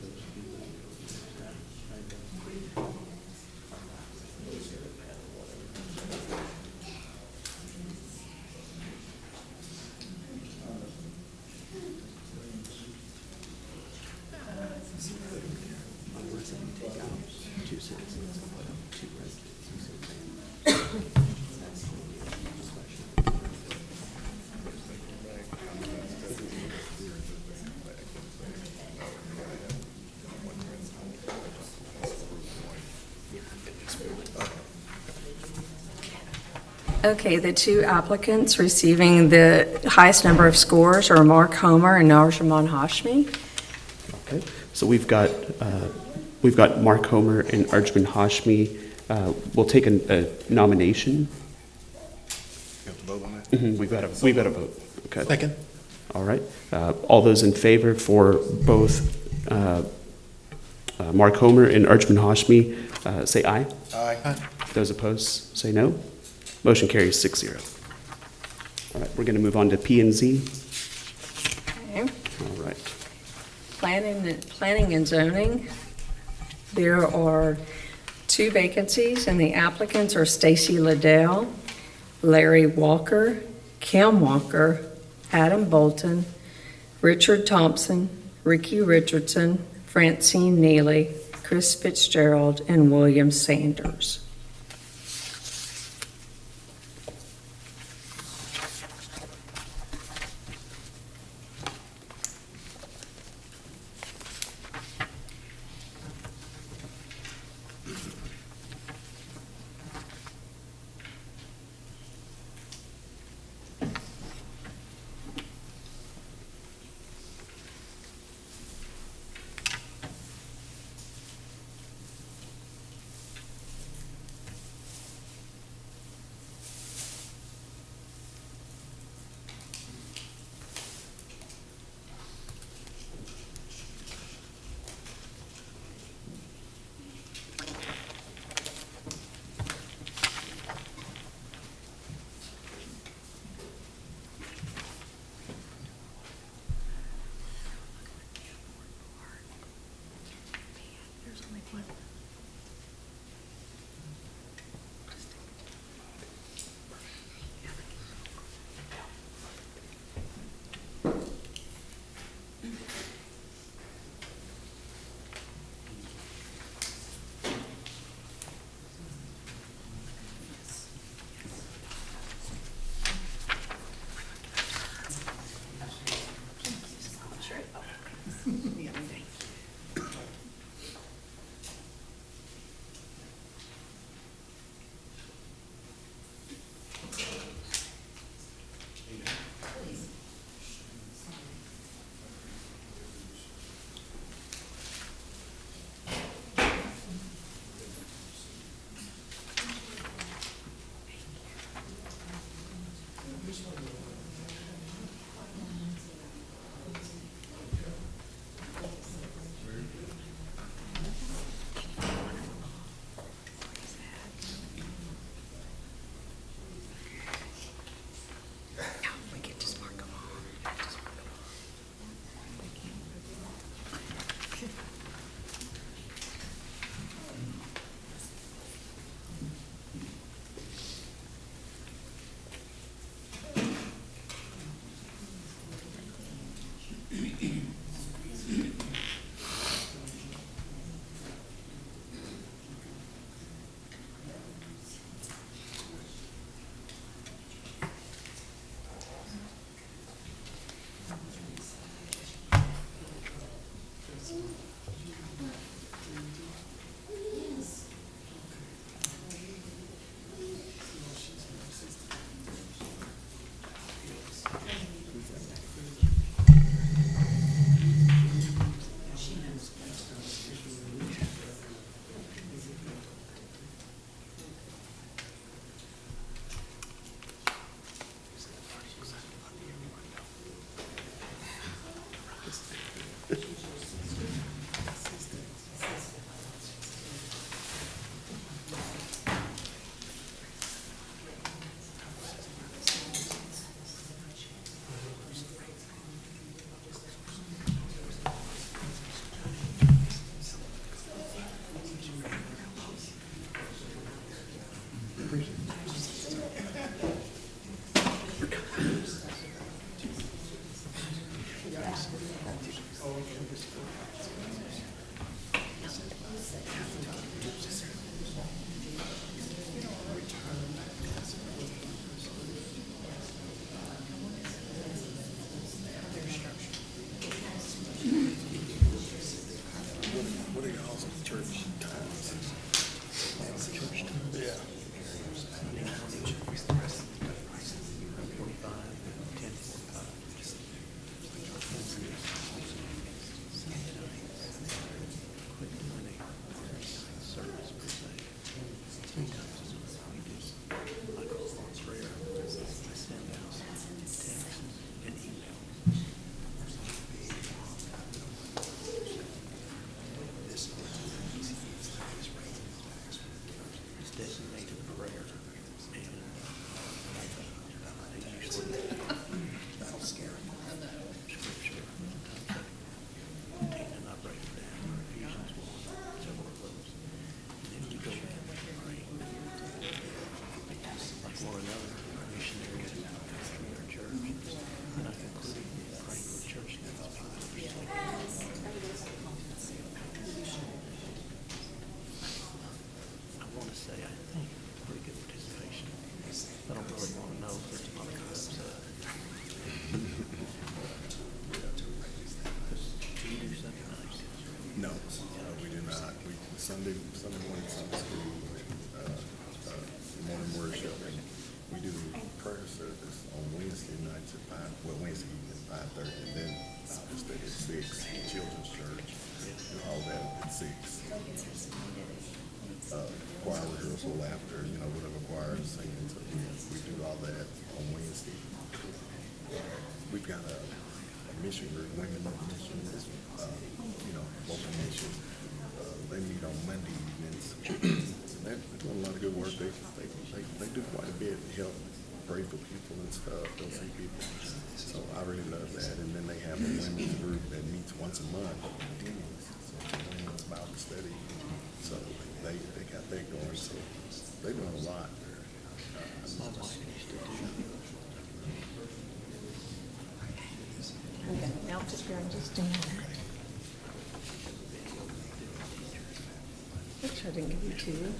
Okay, the two applicants receiving the highest number of scores are Mark Homer and Arjumand Hashmi. Okay, so we've got Mark Homer and Arjumand Hashmi. We'll take a nomination. You have to vote on that? We've got a vote. Okay. Second. All right. All those in favor for both Mark Homer and Arjumand Hashmi, say aye. Aye. Those opposed, say no. Motion carries 6-0. All right, we're going to move on to P and Z. Okay. All right. Planning and zoning. There are two vacancies, and the applicants are Stacy Liddell, Larry Walker, Kim Walker, Adam Bolton, Richard Thompson, Ricky Richardson, Francine Neely, Chris Fitzgerald, and William Sanders. Sunday morning Sunday school, morning worship, and we do prayer service on Wednesday nights at 5, Wednesday evening at 5:30, and then obviously at 6, children's church, and all that at 6. Choir rehearsal after, whatever choir is singing, so we do all that on Wednesday. We've got a mission group, women of mission, local mission. They meet on Monday evenings. They're doing a lot of good work. They do quite a bit to help pray for people and stuff. They'll see people. So I really love that. And then they have a women's group that meets once a month. So women's Bible study. So they got that going. So they're doing a lot. Okay, now just go and just stand there. Make sure I didn't give you two.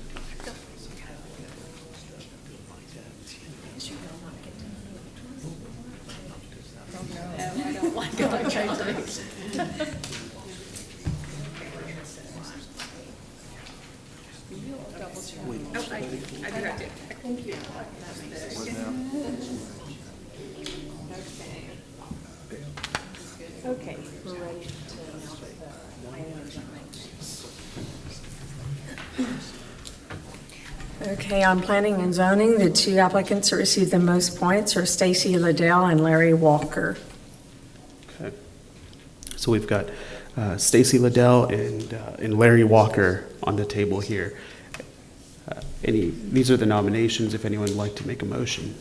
I don't like it. I tried to make I do have to. Thank you. Okay, we're ready to now put the planning and zoning. Okay, on planning and zoning, the two applicants that received the most points are Stacy Liddell and Larry Walker. Okay. So we've got Stacy Liddell and Larry Walker on the table here. These are the nominations, if anyone would like to make a motion.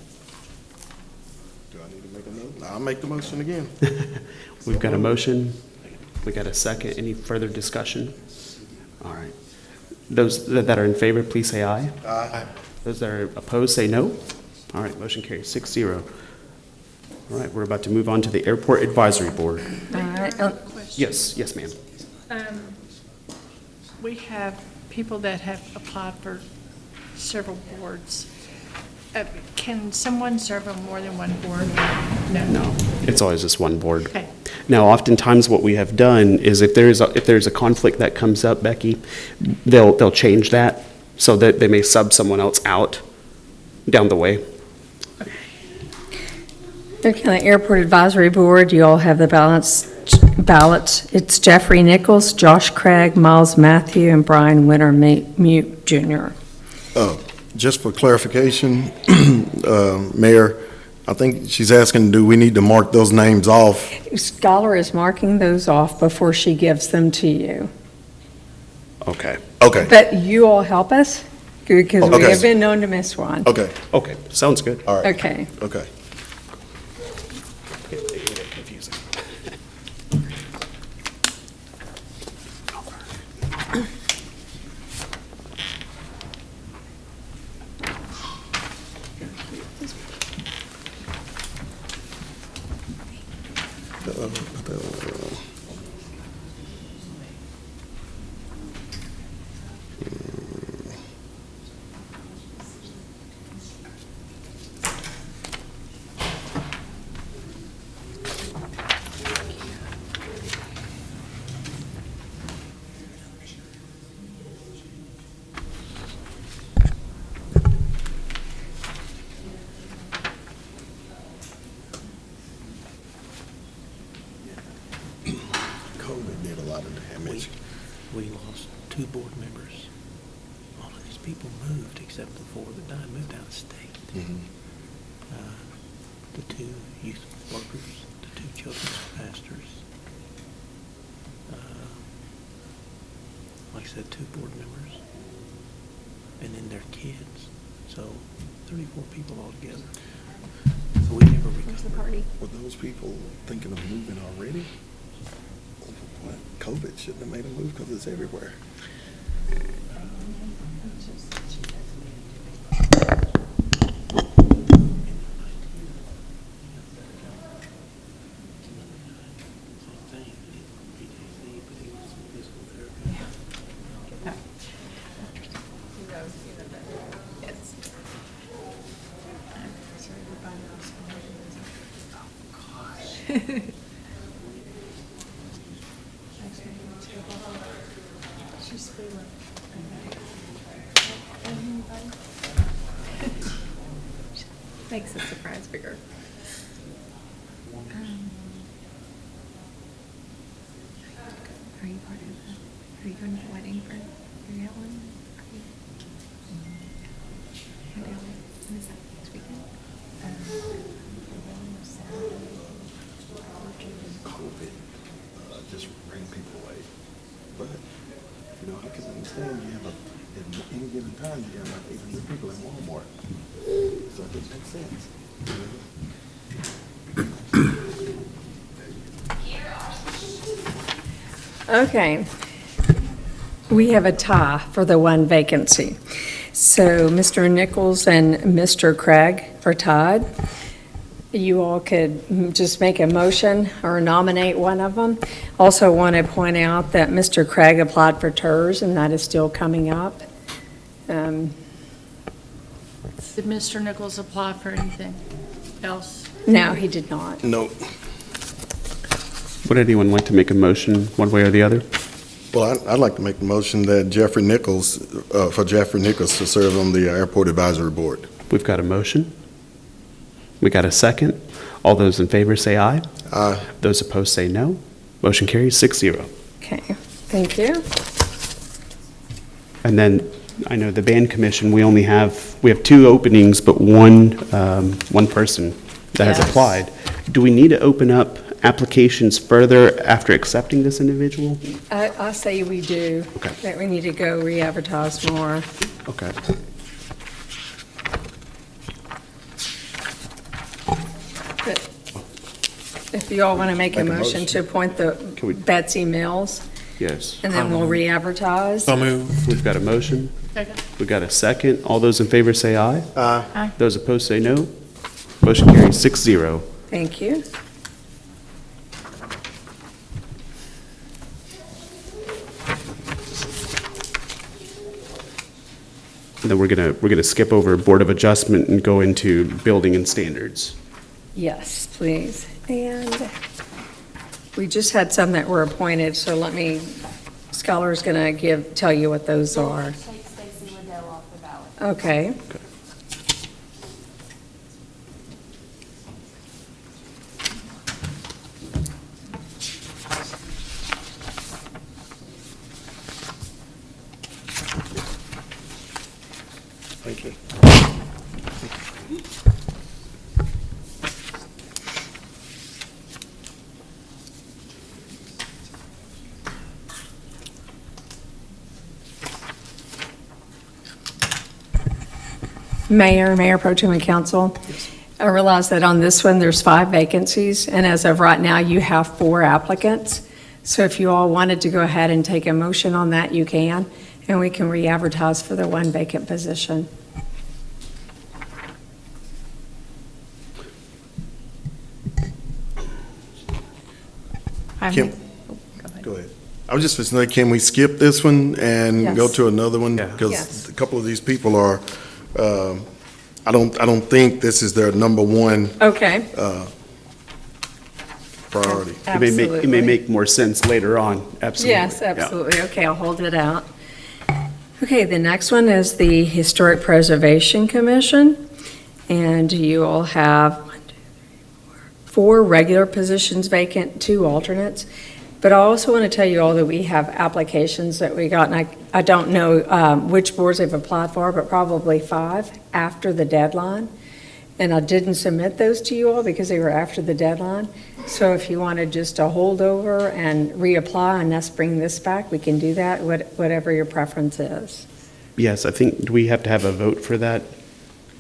Do I need to make a motion? I'll make the motion again. We've got a motion. We got a second. Any further discussion? All right. Those that are in favor, please say aye. Aye. Those that are opposed, say no. All right, motion carries 6-0. All right, we're about to move on to the Airport Advisory Board. All right. Yes, ma'am. We have people that have applied for several boards. Can someone serve on more than one board? No, it's always just one board. Okay. Now, oftentimes what we have done is if there's a conflict that comes up, Becky, they'll change that so that they may sub someone else out down the way. Okay, the Airport Advisory Board, you all have the ballots. It's Jeffrey Nichols, Josh Craig, Miles Matthew, and Brian Winter Mute Jr. Just for clarification, Mayor, I think she's asking, do we need to mark those names off? Scholar is marking those off before she gives them to you. Okay. Okay. But you all help us, because we Okay. have been known to miss one. Okay. Okay, sounds good. All right. Okay. Okay. Confusing. COVID did a lot of damage. We lost 2 board members. All of these people moved except the 4 that died, moved out of state. The 2 youth workers, the 2 children's pastors. Like I said, 2 board members. And then their kids. So 34 people altogether. So we never recovered. Were those people thinking of moving already? Well, COVID shouldn't have made them move because it's everywhere. Makes the surprise bigger. Are you part of the, are you going to the wedding for your Ellen? When is that, next weekend? COVID just ran people away. But, I can understand you have at any given time, you have like 800 people in Walmart. So it makes sense. Okay. We have a tie for the 1 vacancy. So Mr. Nichols and Mr. Craig are tied. You all could just make a motion or nominate one of them. Also want to point out that Mr. Craig applied for TERS, and that is still coming up. Did Mr. Nichols apply for anything else? No, he did not. No. Would anyone like to make a motion one way or the other? Well, I'd like to make the motion that Jeffrey Nichols, for Jeffrey Nichols to serve on the Airport Advisory Board. We've got a motion. We got a second. All those in favor say aye. Aye. Those opposed say no. Motion carries 6-0. Okay, thank you. And then, I know the band commission, we have 2 openings, but one person that has Yes. applied. Do we need to open up applications further after accepting this individual? I say we do, that we need to go re-advertise more. Okay. But if you all want to make a Make a motion to appoint Can we- Betsy Mills, Yes. and then we'll re-advertise. We've got a motion. Second. We've got a second. All those in favor say aye. Aye. Aye. Those opposed say no. Motion carries 6-0. Thank you. And then we're gonna skip over Board of Adjustment and go into Building and Standards. Yes, please. And we just had some that were appointed, so Scholar's going to tell you what those are. Take Stacy Liddell off the ballot. Okay. Thank you. Mayor Pro Tem and Council, I realize that on this one, there's 5 vacancies, and as of right now, you have 4 applicants. So if you all wanted to go ahead and take a motion on that, you can, and we can re-advertise for the 1 vacant position. Can- Go ahead. I was just going to say, can we skip this one and go Yes. to another one? Yeah. Because Yes. a couple of these people are, I don't think this is their number one Okay, priority. It may absolutely. make more sense later on, absolutely. Yes, Yeah. absolutely. Okay, I'll hold it out. Okay, the next one is the Historic Preservation Commission. And you all have 4 regular positions vacant, 2 alternates. But I also want to tell you all that we have applications that we got, and I don't know which boards they've applied for, but probably 5 after the deadline. And I didn't submit those to you all because they were after the deadline. So if you wanted just to hold over and reapply and us bring this back, we can do that, whatever your preference is. Yes, I think, do we have to have a vote for that?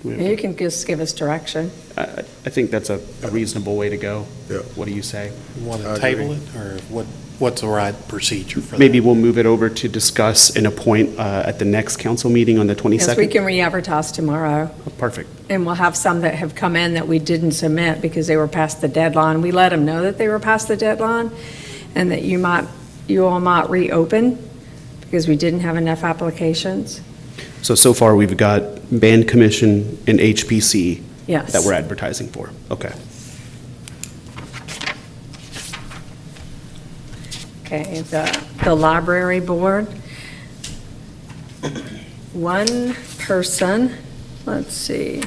You can just give us direction. I think that's a reasonable way to go. Yeah. What do you say? You want I to table agree. it, or what's the right procedure for that? Maybe we'll move it over to discuss and appoint at the next council meeting on the 22nd? Yes, we can re-advertise tomorrow. Oh, perfect. And we'll have some that have come in that we didn't submit because they were past the deadline. We let them know that they were past the deadline and that you all might reopen because we didn't have enough applications. So far, we've got Band Commission and HPC Yes. that we're advertising for. Okay. Okay, the library board. 1 person, let's see.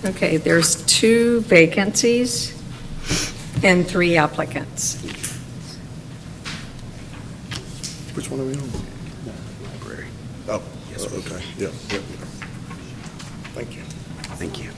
Okay, there's 2 vacancies and 3 applicants. Which one are we on? Library. Oh, okay, yeah. Thank you. Thank you.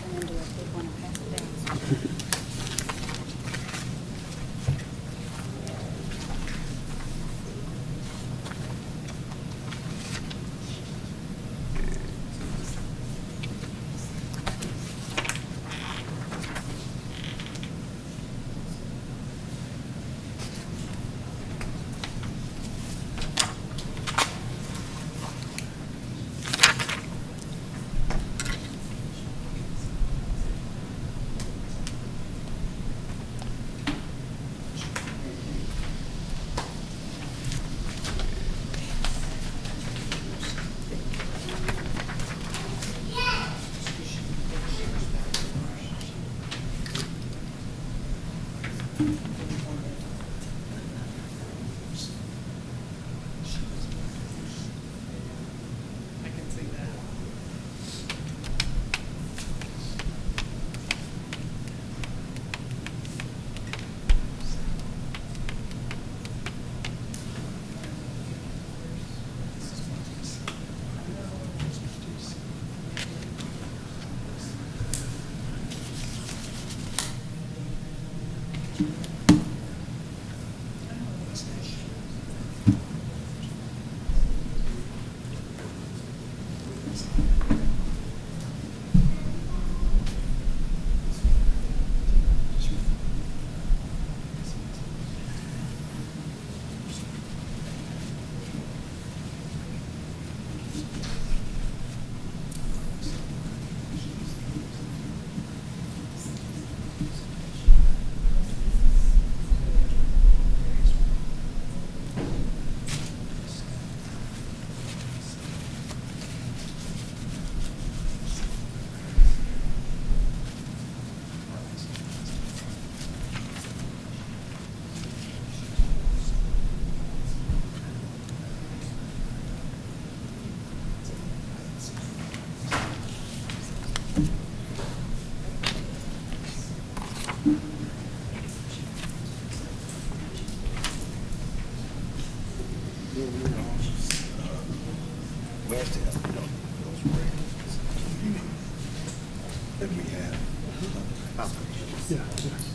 That we have.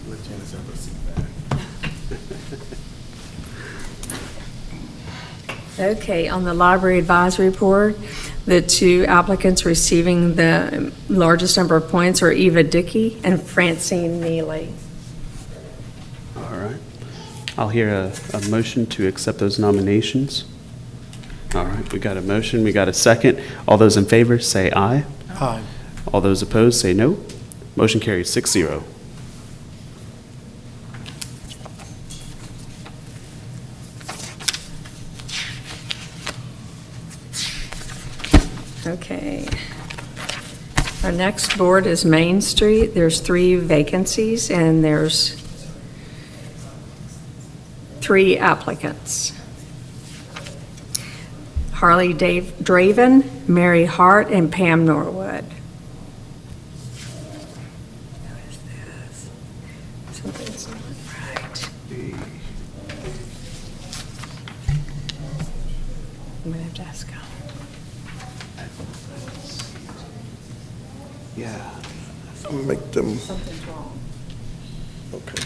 Let Janice have her seat back. Okay, on the library advisory board, the 2 applicants receiving the largest number of points are Eva Dickey and Francine Neely. All right. I'll hear a motion to accept those nominations. All right, we got a motion, we got a second. All those in favor, say aye. Aye. All those opposed, say no. Motion carries 6-0. Okay. Our next board is Main Street. There's 3 vacancies, and there's 3 applicants. Harley Draven, Mary Hart, and Pam Norwood. Who is this? Something's not right. I'm gonna have to ask him. Yeah. Make them, Something's wrong. okay.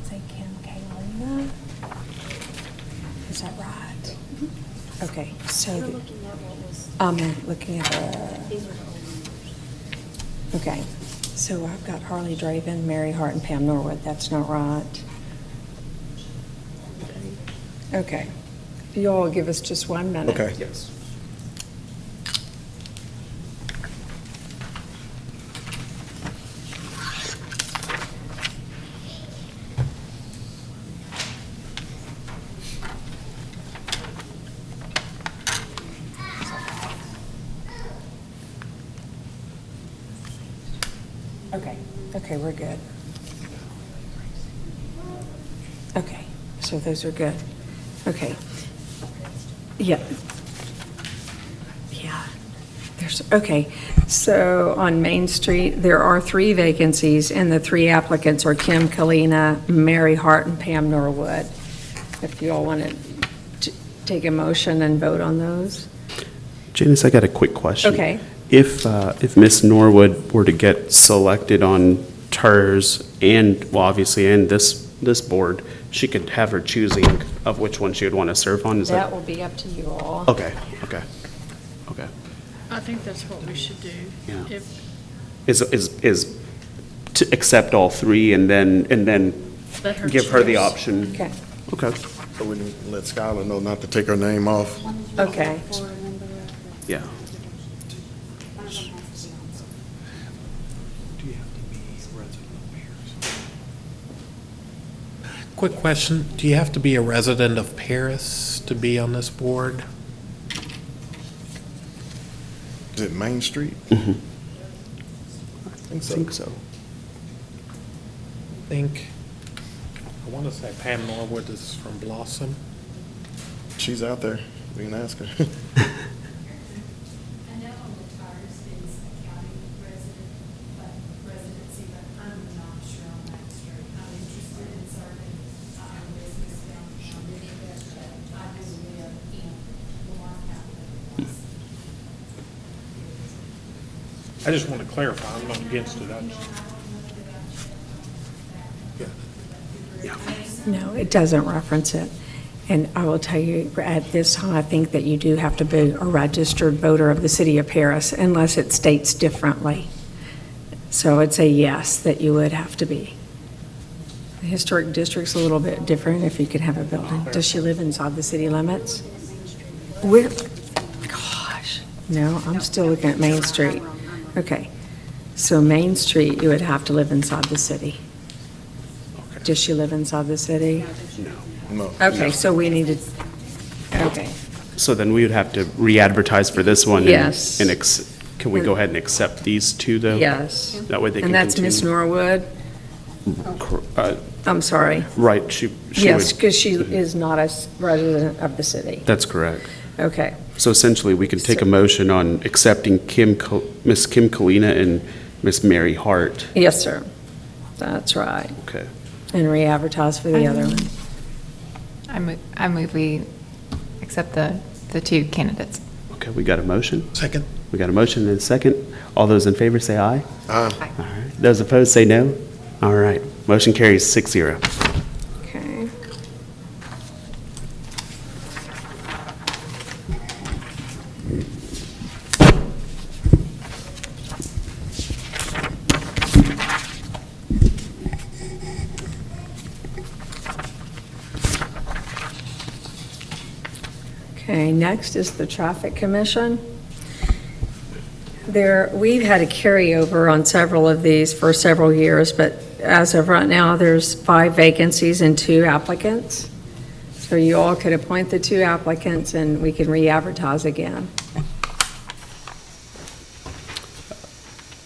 Say Kim Kalina. Is that right? Okay, so. I'm looking at the. Okay, so I've got Harley Draven, Mary Hart, and Pam Norwood. That's not right. Okay. You all give us just 1 minute. Okay. Yes. Okay, we're good. Okay, so those are good. Okay. Yeah. Yeah. Okay, so on Main Street, there are 3 vacancies, and the 3 applicants are Kim Kalina, Mary Hart, and Pam Norwood. If you all want to take a motion and vote on those. Janice, I got a quick question. Okay. If Miss Norwood were to get selected on TERS and, well, obviously, and this board, she could have her choosing of which one she would want to serve on, is that? That will be up to you all. Okay. I think that's what we should do. Yeah. If- Is to accept all 3 and then Let her give her the choose. option? Okay. Okay. So we need to let Skylar know not to take her name off. Okay. Yeah. Quick question, do you have to be a resident of Paris to be on this board? Is it Main Street? Mm-hmm. I think so. I want to say Pam Norwood is from Blossom. She's out there. We can ask her. I know on the TARS is a county residency, but I'm not sure on that straight. I'm interested in serving business downtown, but I do live in Lamar County. I just want to clarify, I'm not against it. No, it doesn't reference it. And I will tell you, at this time, I think that you do have to be a registered voter of the city of Paris unless it states differently. So it's a yes, that you would have to be. The historic district's a little bit different if you could have a building. Does she live inside the city limits? Where? Gosh, no, I'm still looking at Main Street. Okay, so Main Street, you would have to live inside the city. Does she live inside the city? No. Okay, so we need to, okay. So then we would have to re-advertise for this one. Yes. And can we go ahead and accept these 2, though? Yes. That way they can And that's continue. Miss Norwood? I'm sorry. Right, she Yes, would, because she is not a resident of the city. that's correct. Okay, So essentially, we can take a motion on accepting Miss Kim Kalina and Miss Mary Hart. yes, sir. That's right. Okay. And re-advertise for the other one. I move we accept the 2 candidates. Okay, we got a motion? Second. We got a motion and a second. All those in favor say aye. Aye. All right. Those opposed say no. All right. Motion carries 6-0. Okay. Okay, next is the Traffic Commission. We've had a carryover on several of these for several years, but as of right now, there's 5 vacancies and 2 applicants. So you all could appoint the 2 applicants and we can re-advertise again.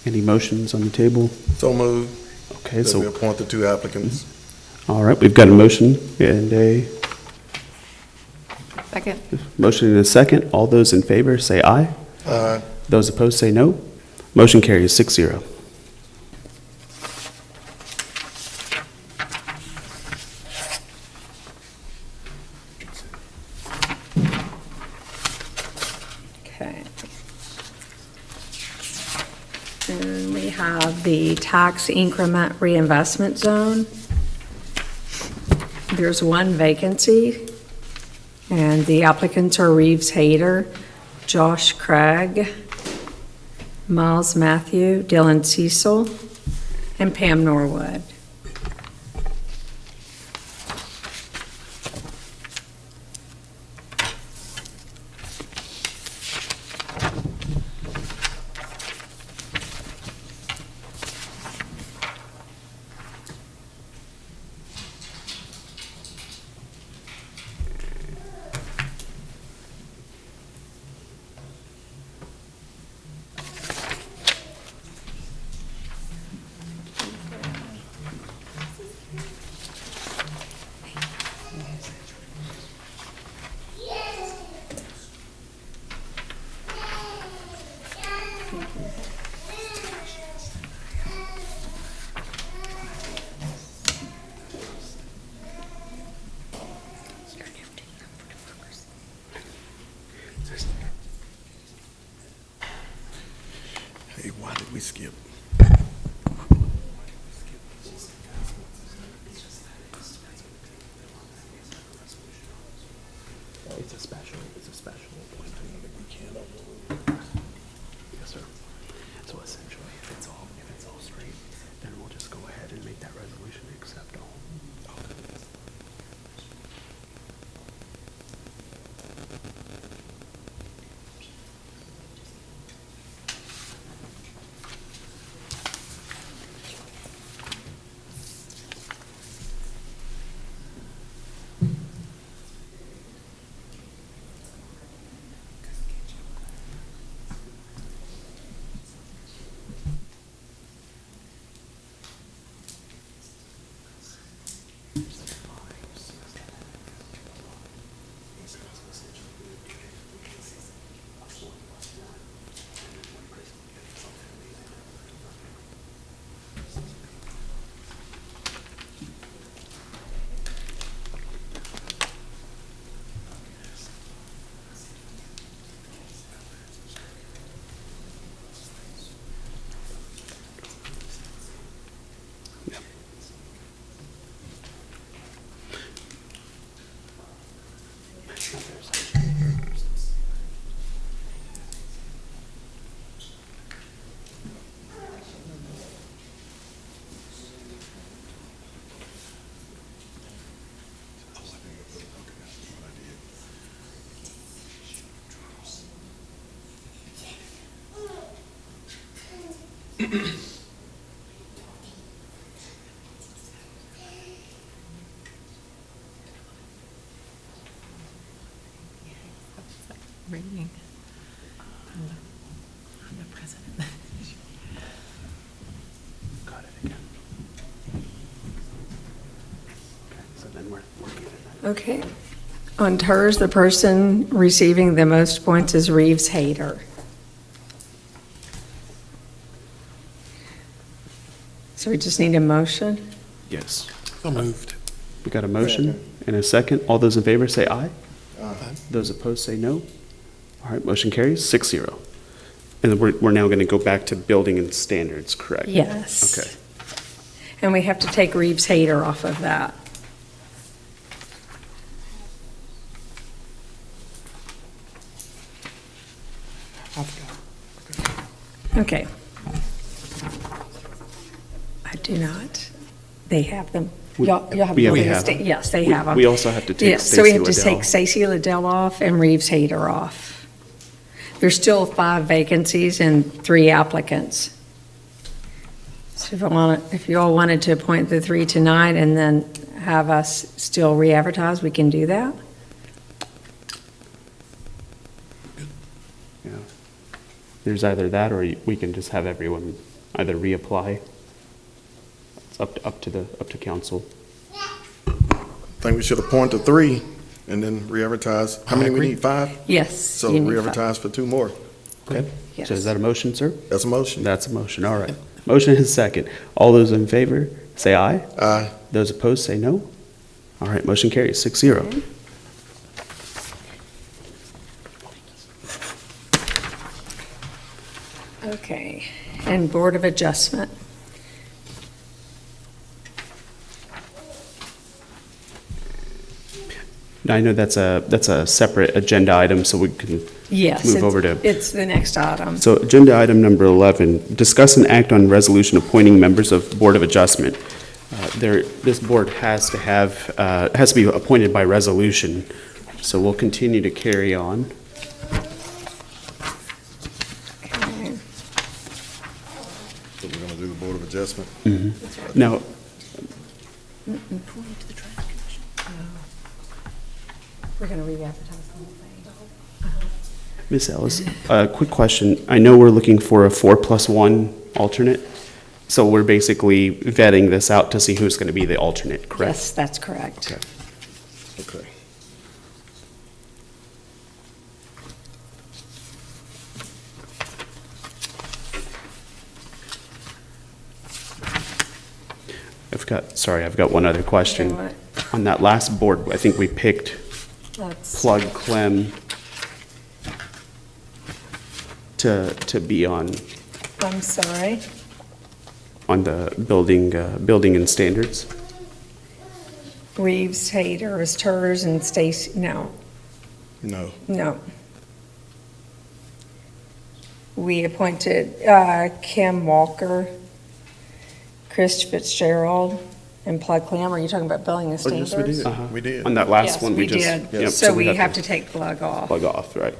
Any motions on the table? So moved. Okay, That we so, appoint the 2 applicants. all right, we've got a motion and a Second. motion and a second. All those in favor say aye. Aye. Those opposed say no. Motion carries 6-0. Okay. And we have the tax increment reinvestment zone. There's 1 vacancy, and the applicants are Reeves Hayter, Josh Craig, Miles Matthew, Dylan Cecil, and Pam Norwood. Hey, why did we skip? It's a special appointment. We can't Yes, sir. So essentially, if it's all straight, then we'll just go ahead and make that resolution accept all. Reading. I'm the president. Got it again. Okay, so then we're working it. Okay. On TERS, the person receiving the most points is Reeves Hayter. So we just need a motion? Yes. So moved. We got a motion and a second. All those in favor say aye. Aye. Those opposed say no. All right, motion carries 6-0. And then we're now going to go back to building and standards, correct? Yes. Okay. And we have to take Reeves Hayter off of that. Okay. I do not. They have them. Y'all have We them. have them. Yes, they We- have them. we also have to take Yes, so we have to Stacy take Liddell. Stacy Liddell off and Reeves Hayter off. There's still 5 vacancies and 3 applicants. So if you all wanted to appoint the 3 tonight and then have us still re-advertise, we can do that. Yeah. There's either that, or we can just have everyone either reapply. It's up to council. I think we should appoint the 3 and then re-advertise. How many we need, 5? Yes. So you need re-advertise for 2 more. Okay. Yes. So is that a motion, sir? That's a motion. That's a motion, all right. Motion is second. All those in favor, say aye. Aye. Those opposed, say no. All right, motion carries 6-0. Okay, and Board of Adjustment. Now, I know that's a separate agenda item, so we can Yes. move over to. It's the next item. So agenda item number 11, discuss and act on resolution appointing members of Board of Adjustment. This board has to be appointed by resolution, so we'll continue to carry on. Okay. So we're gonna do the Board of Adjustment. Now, We're going to re-advertise the whole thing. Ms. Ellis, quick question. I know we're looking for a 4+1 alternate, so we're basically vetting this out to see who's going to be the alternate, correct? Yes, that's correct. Okay. Okay. I've got one other question. Okay, On that last board, I think we picked Let's- Plug Clem to be on I'm sorry. the building and standards. Reeves, Taters, Turs, and Stacy, no, No. no. We appointed Kim Walker, Chris Fitzgerald, and Plug Clam. Are you talking about building and Oh, yes, standards? we did. We did. On that last Yes, one, we just. did. Yep, So we have to take Plug off. Plug off, right.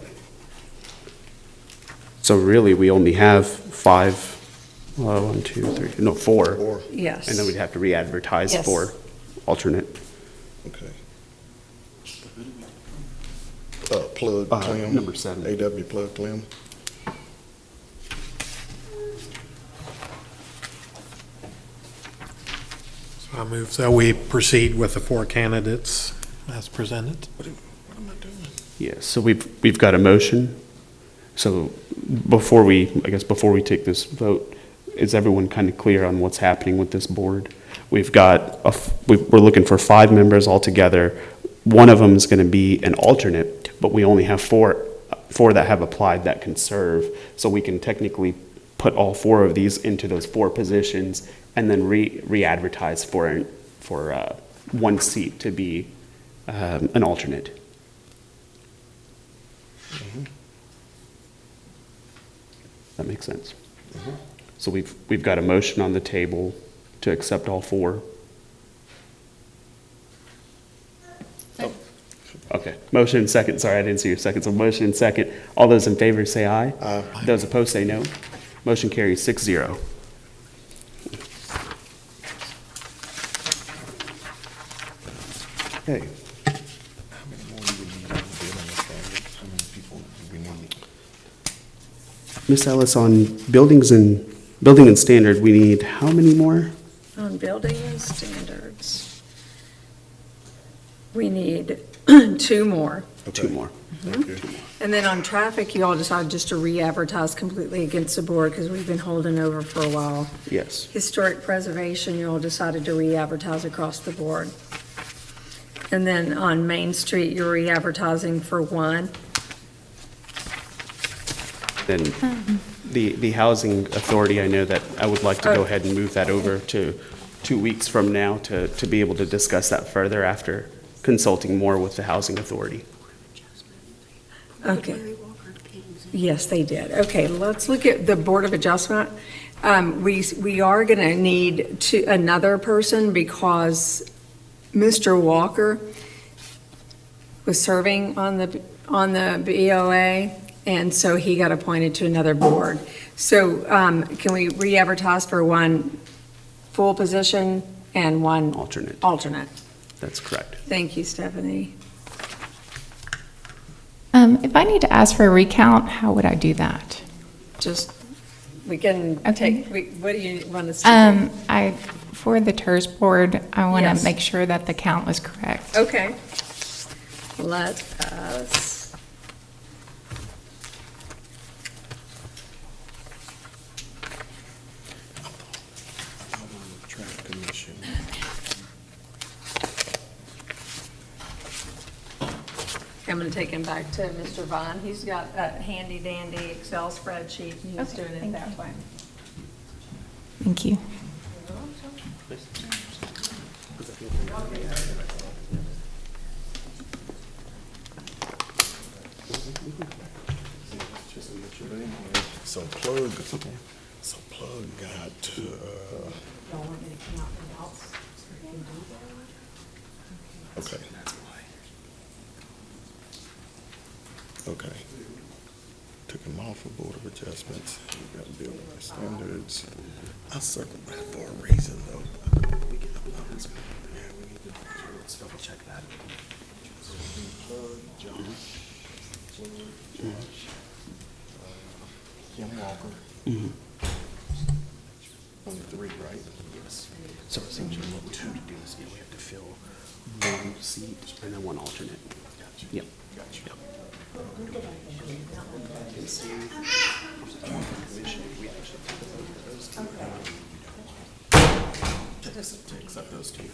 So really, we only have 5, well, 1, 2, 3, no, 4. 4. Yes. And then we'd have to re-advertise Yes. for alternate. Okay. Plug Clem. number 7. AW Plug Clem. I move that we proceed with the 4 candidates as presented. Yes, so we've got a motion. So before we take this vote, is everyone kind of clear on what's happening with this board? We've got, we're looking for 5 members altogether. One of them is going to be an alternate, but we only have 4 that have applied that can serve. So we can technically put all 4 of these into those 4 positions and then re-advertise for 1 seat to be an alternate. That makes sense. So we've got a motion on the table to accept all 4. Okay, motion and second. Sorry, I didn't see your second. So motion and second. All those in favor say aye. Aye. Those opposed say no. Motion carries 6-0. Okay. How many more do we need on the building and standards? How many people do we need? Ms. Ellis, on building and standard, we need how many more? On building and standards, we need 2 more. 2 more. Thank you. And then on traffic, you all decided just to re-advertise completely against the board because we've been holding over for a while. Yes. Historic preservation, you all decided to re-advertise across the board. And then on Main Street, you're re-advertising for 1. Then the housing authority, I know that I would like to go ahead and move that over to 2 weeks from now to be able to discuss that further after consulting more with the housing authority. Okay. Yes, they did. Okay, let's look at the Board of Adjustment. We are going to need another person because Mr. Walker was serving on the BOA, and so he got appointed to another board. So can we re-advertise for one full position and one Alternate. alternate? That's correct. Thank you, Stephanie. If I need to ask for a recount, how would I do that? Just, we can Okay. what do you want us to For the TERS board, I want to Yes. make sure that the count was correct. do? Okay. Let us. Traffic commission. I'm going to take him back to Mr. Vaughn. He's got a handy dandy Excel spreadsheet, and he was Okay, doing it thank that you. way. Thank you. So plug, so plug got, okay. Okay. Took him off of Board of Adjustments. We got building standards. I circled that for a reason, though. We get the numbers. Yeah, we need to double check that. Plug, John. Plug, Josh. Kim Walker. Only three, right? Yes. So essentially what we have to do is we have to fill one seat and then one alternate. Gotcha. Yep. Gotcha. Yep. Except those two.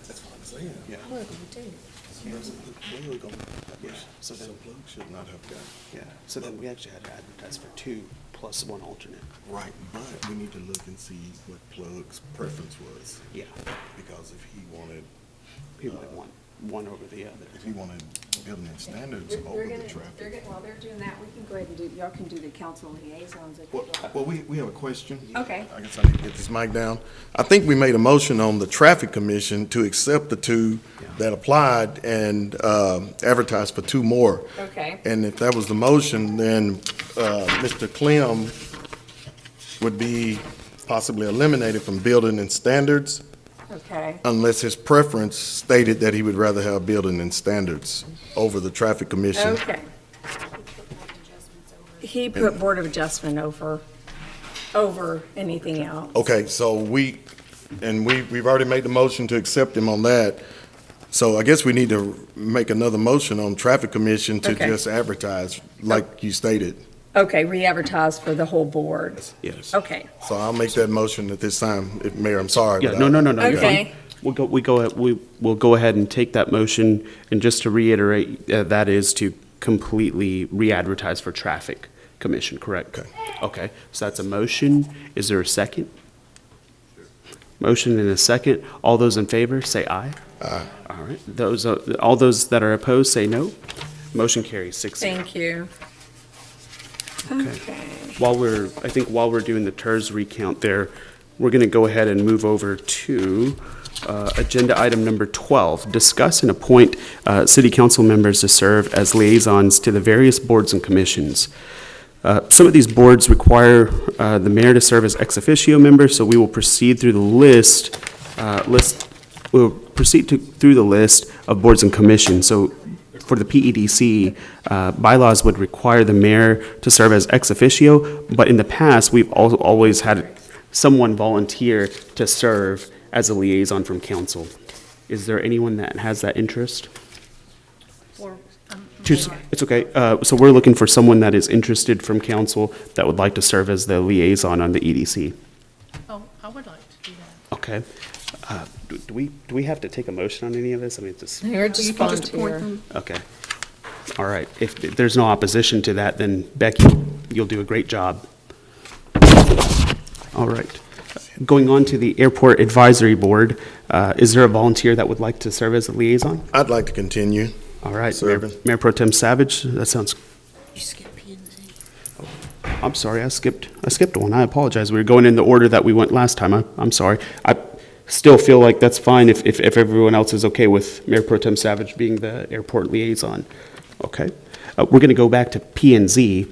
That's what I'm saying. Yeah. Yeah, So then plug should not have got. yeah. So then we actually had to advertise for 2 plus 1 alternate. Right, but we need to look and see what plug's preference was. Yeah. Because if he wanted, People that want one over the other. if he wanted building and standards They're over gonna, the traffic. while they're doing that, we can go ahead and do, y'all can do the council liaisons if you like. Well, we have a question. Okay. I guess I need to get this mic down. I think we made a motion on the traffic commission to accept the 2 that applied and advertise for 2 more. Okay. And if that was the motion, then Mr. Clem would be possibly eliminated from building and standards Okay. unless his preference stated that he would rather have building and standards over the traffic commission. Okay. He put Board of Adjustment over anything else. Okay, so we've already made the motion to accept him on that. So I guess we need to make another motion on traffic commission to Okay. just advertise, like you stated. Okay, re-advertise for the whole board. Yes. Okay. So I'll make that motion at this time. Mayor, I'm sorry. Yeah, but no. you're Okay. fine. We'll go ahead and take that motion, and just to reiterate, that is to completely re-advertise for traffic commission, correct? Okay. Okay, so that's a motion. Is there a second? Motion and a second. All those in favor, say aye. Aye. All right. All those that are opposed, say no. Motion carries 6-0. Thank you. Okay. While we're doing the TERS recount there, we're going to go ahead and move over to agenda item number 12, discuss and appoint city council members to serve as liaisons to the various boards and commissions. Some of these boards require the mayor to serve as ex officio member, so we will proceed through the list through the list of boards and commissions. So for the PEDC, bylaws would require the mayor to serve as ex officio, but in the past, we've always had someone volunteer to serve as a liaison from council. Is there anyone that has that interest? It's okay. So we're looking for someone that is interested from council that would like to serve as the liaison on the EDC. Oh, I would like to do that. Okay. Do we have to take a motion on any of this? I mean, it's just. You're just volunteer. Okay. All right. If there's no opposition to that, then Becky, you'll do a great job. All right. Going on to the Airport Advisory Board, is there a volunteer that would like to serve as a liaison? I'd like to continue. All right. Serving. Mayor Pro Tem Savage, that sounds. You skipped P and Z. I'm sorry, I skipped one. I apologize. We were going in the order that we went last time. I'm sorry. I still feel like that's fine if everyone else is okay with Mayor Pro Tem Savage being the airport liaison. Okay. We're going to go back to P and Z.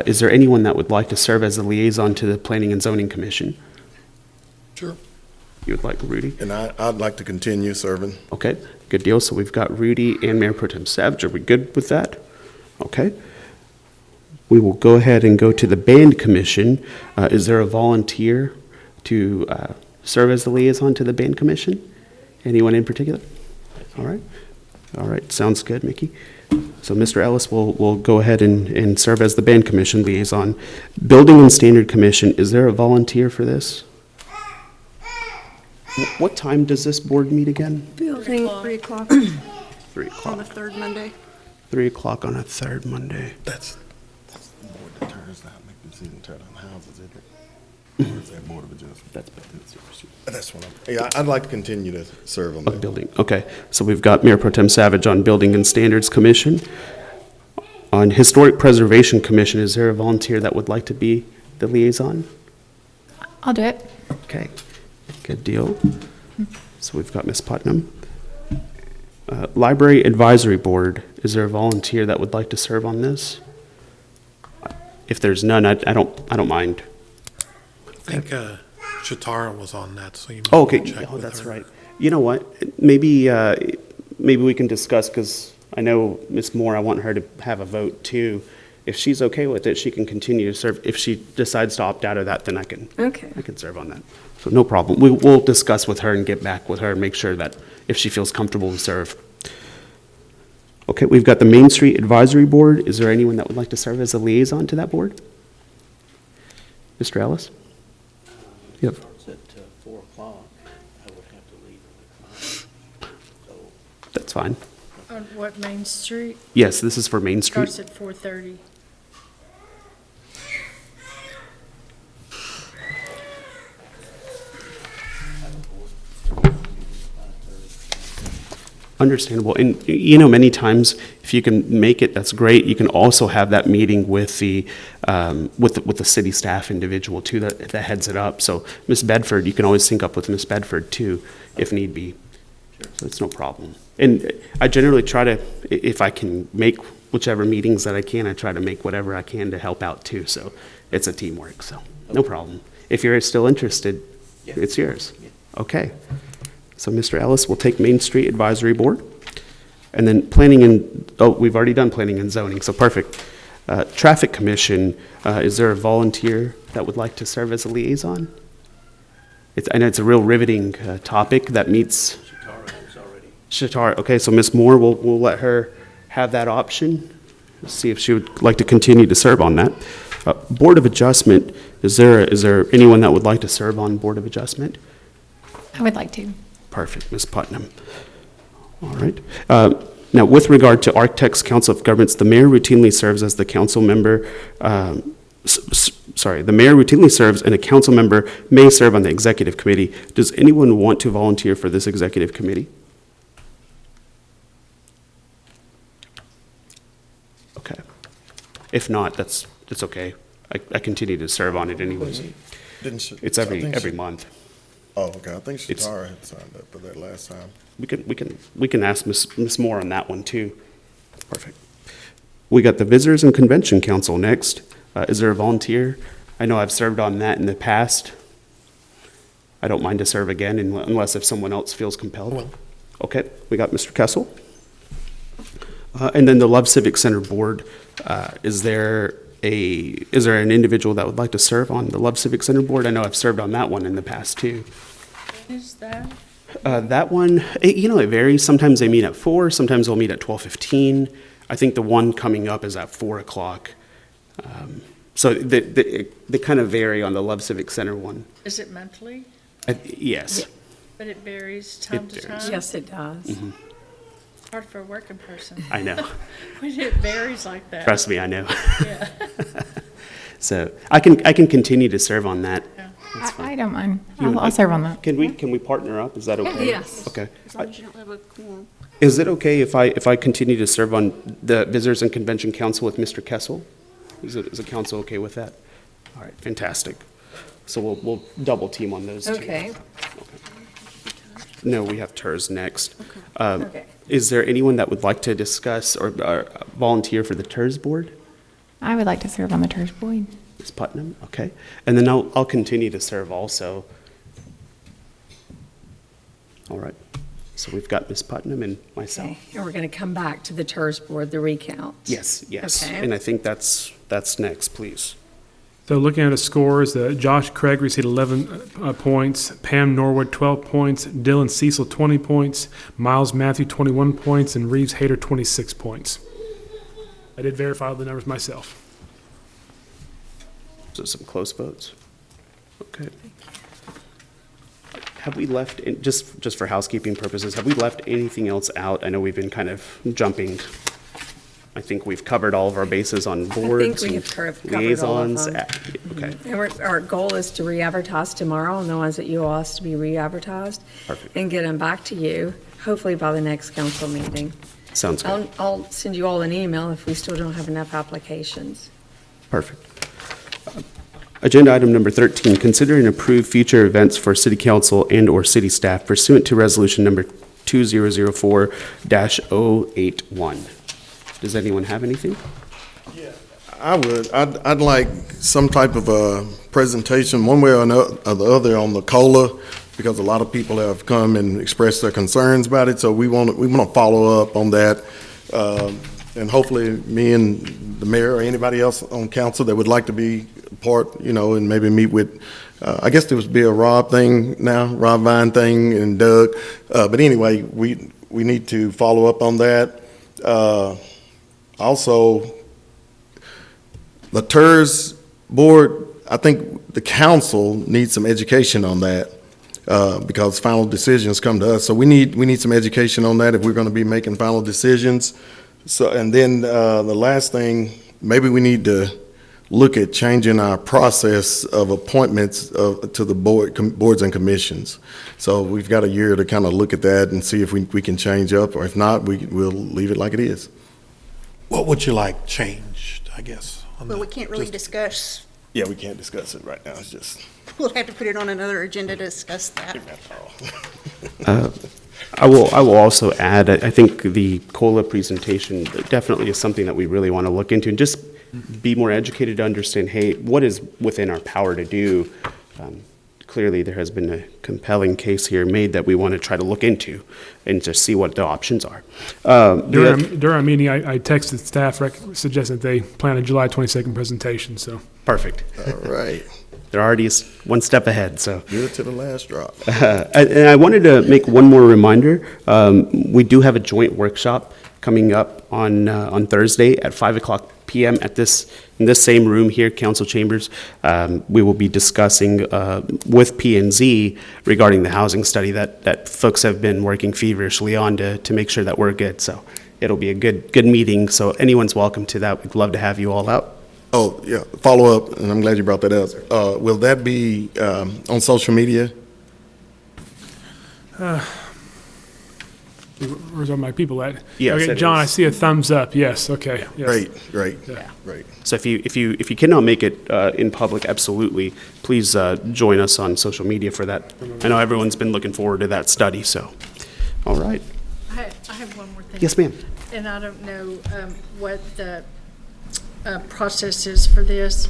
Is there anyone that would like to serve as a liaison to the Planning and Zoning Commission? Sure. You would like Rudy? And I'd like to continue serving. Okay, good deal. So we've got Rudy and Mayor Pro Tem Savage. Are we good with that? Okay. We will go ahead and go to the Band Commission. Is there a volunteer to serve as the liaison to the Band Commission? Anyone in particular? All right. All right, sounds good, Mickey. So Mr. Ellis will go ahead and serve as the Band Commission liaison. Building and Standard Commission, is there a volunteer for this? What time does this board meet again? Building, 3 o'clock. 3 o'clock. On the third Monday. 3 o'clock on a third Monday. That's the board that turns out, make the decision, tear down houses, isn't it? Or is that Board of Adjustment? That's what yeah, I'd like to continue to serve on that. Building, okay. So we've got Mayor Pro Tem Savage on Building and Standards Commission. On Historic Preservation Commission, is there a volunteer that would like to be the liaison? I'll do it. Okay, good deal. So we've got Ms. Putnam. Library Advisory Board, is there a volunteer that would like to serve on this? If there's none, I don't mind. I think Shatara was on that, so you Oh, might okay, want to check oh, with that's her. right. You know what, maybe we can discuss, because I know Ms. Moore, I want her to have a vote too. If she's okay with it, she can continue to serve. If she decides to opt out of that, then I can serve on that. So no problem. We'll discuss with her and get back with her and make sure that if she feels comfortable to serve. Okay, we've got the Main Street Advisory Board. Is there anyone that would like to serve as a liaison to that board? Mr. Ellis? Yep. Starts at 4 o'clock. I would have to leave at 5. So That's fine. On what, Main Street? Yes, this is for Main Street. Starts at 4:30. Understandable. And, you know, many times, if you can make it, that's great. You can also have that meeting with the city staff individual, too, that heads it up. So, Ms. Bedford, you can always sync up with Ms. Bedford, too, if need be. So it's no problem. And I generally try to, if I can make whichever meetings that I can, I try to make whatever I can to help out, too. So it's a teamwork, so no problem. If you're still interested, it's yours. Okay. So Mr. Ellis will take Main Street Advisory Board. And then planning and, oh, we've already done planning and zoning, so perfect. Traffic Commission, is there a volunteer that would like to serve as a liaison? I know it's a real riveting topic that meets. Shatara, okay, so Ms. Moore, we'll let her have that option. See if she would like to continue to serve on that. Board of Adjustment, is there anyone that would like to serve on Board of Adjustment? I would like to. Perfect, Ms. Putnam. All right. Now, with regard to Architects Council of Governments, the mayor routinely serves as the council member. The mayor routinely serves, and a council member may serve on the executive committee. Does anyone want to volunteer for this executive committee? Okay. If not, that's okay. I continue to serve on it anyways. It's every month. Oh, okay. I think Shatara had signed up for that last time. We can ask Ms. Moore on that one too. Perfect. We got the Visitors and Convention Council next. Is there a volunteer? I know I've served on that in the past. I don't mind to serve again unless if someone else feels compelled. Okay, we got Mr. Kessel. And then the Love Civic Center Board, is there an individual that would like to serve on the Love Civic Center Board? I know I've served on that one in the past too. What is that? That one, it varies. Sometimes they meet at 4, sometimes they'll meet at 12:15. I think the one coming up is at 4 o'clock. So they kind of vary on the Love Civic Center one. Is it monthly? Yes. But it varies time to time? Yes, it does. Mm-hmm. Hard for a working person. I know. When it varies like that. Trust me, I know. Yeah. So I can continue to serve on that. I don't mind. I'll serve on that. Can we partner up? Is that okay? Yes. Okay. As long as you don't have a quorum. Is it okay if I continue to serve on the Visitors and Convention Council with Mr. Kessel? Is the council okay with that? All right, fantastic. So we'll double team on those two. Okay. No, we have TERS next. Okay. Is there anyone that would like to discuss or volunteer for the TERS board? I would like to serve on the TERS board. Ms. Putnam, okay. And then I'll continue to serve also. All right. So we've got Ms. Putnam and myself. Okay, and we're going to come back to the TERS board, the recount. Yes, yes. Okay. And I think that's next, please. So looking at the scores, Josh Craig received 11 points, Pam Norwood 12 points, Dylan Cecil 20 points, Miles Matthew 21 points, and Reeves Hayter 26 points. I did verify the numbers myself. So some close votes. Okay. Have we left, just for housekeeping purposes, have we left anything else out? I know we've been kind of jumping. I think we've covered all of our bases on boards. I think and we've covered liaisons. all of them. Okay. And our goal is to re-advertise tomorrow, and the ones that you asked to be re-advertised. Perfect. And get them back to you, hopefully by the next council meeting. Sounds good. I'll send you all an email if we still don't have enough applications. Perfect. Agenda item number 13, consider and approve future events for city council and/or city staff pursuant to resolution number 2004-081. Does anyone have anything? I would. I'd like some type of a presentation, one way or the other, on the COLA, because a lot of people have come and expressed their concerns about it. So we want to follow up on that, and hopefully, me and the mayor or anybody else on council that would like to be part, and maybe meet with. I guess there would be a Rob thing now, Rob Vine thing, and Doug. But anyway, we need to follow up on that. Also, the TERS board, I think the council needs some education on that, because final decisions come to us. So we need some education on that if we're going to be making final decisions. So, and then the last thing, maybe we need to look at changing our process of appointments to the boards and commissions. So we've got a year to kind of look at that and see if we can change up, or if not, we'll leave it like it is. What would you like changed, I guess? Well, we can't really discuss. Yeah, we can't discuss it right now. It's just. We'll have to put it on another agenda to discuss that. I will also add, I think the COLA presentation definitely is something that we really want to look into and just be more educated to understand, hey, what is within our power to do? Clearly, there has been a compelling case here made that we want to try to look into and just see what the options are. During our meeting, I texted staff suggesting that they plan a July 22nd presentation. So perfect. All right. They're already one step ahead. So good to the last drop. And I wanted to make one more reminder. We do have a joint workshop coming up on Thursday at 5:00 p.m. in this same room here, council chambers. We will be discussing with P&Z regarding the housing study that folks have been working feverishly on to make sure that we're good. So it'll be a good meeting. So anyone's welcome to that. We'd love to have you all out. Oh, yeah, follow up, and I'm glad you brought that up. Will that be on social media? Where's all my people at? Yes, okay, it John, is. I see a thumbs up. Yes, okay. Yes. Great. Yeah. Great. So if you cannot make it in public, absolutely, please join us on social media for that. I know everyone's been looking forward to that study, so, all right. I have one more thing. Yes, ma'am. And I don't know what the process is for this,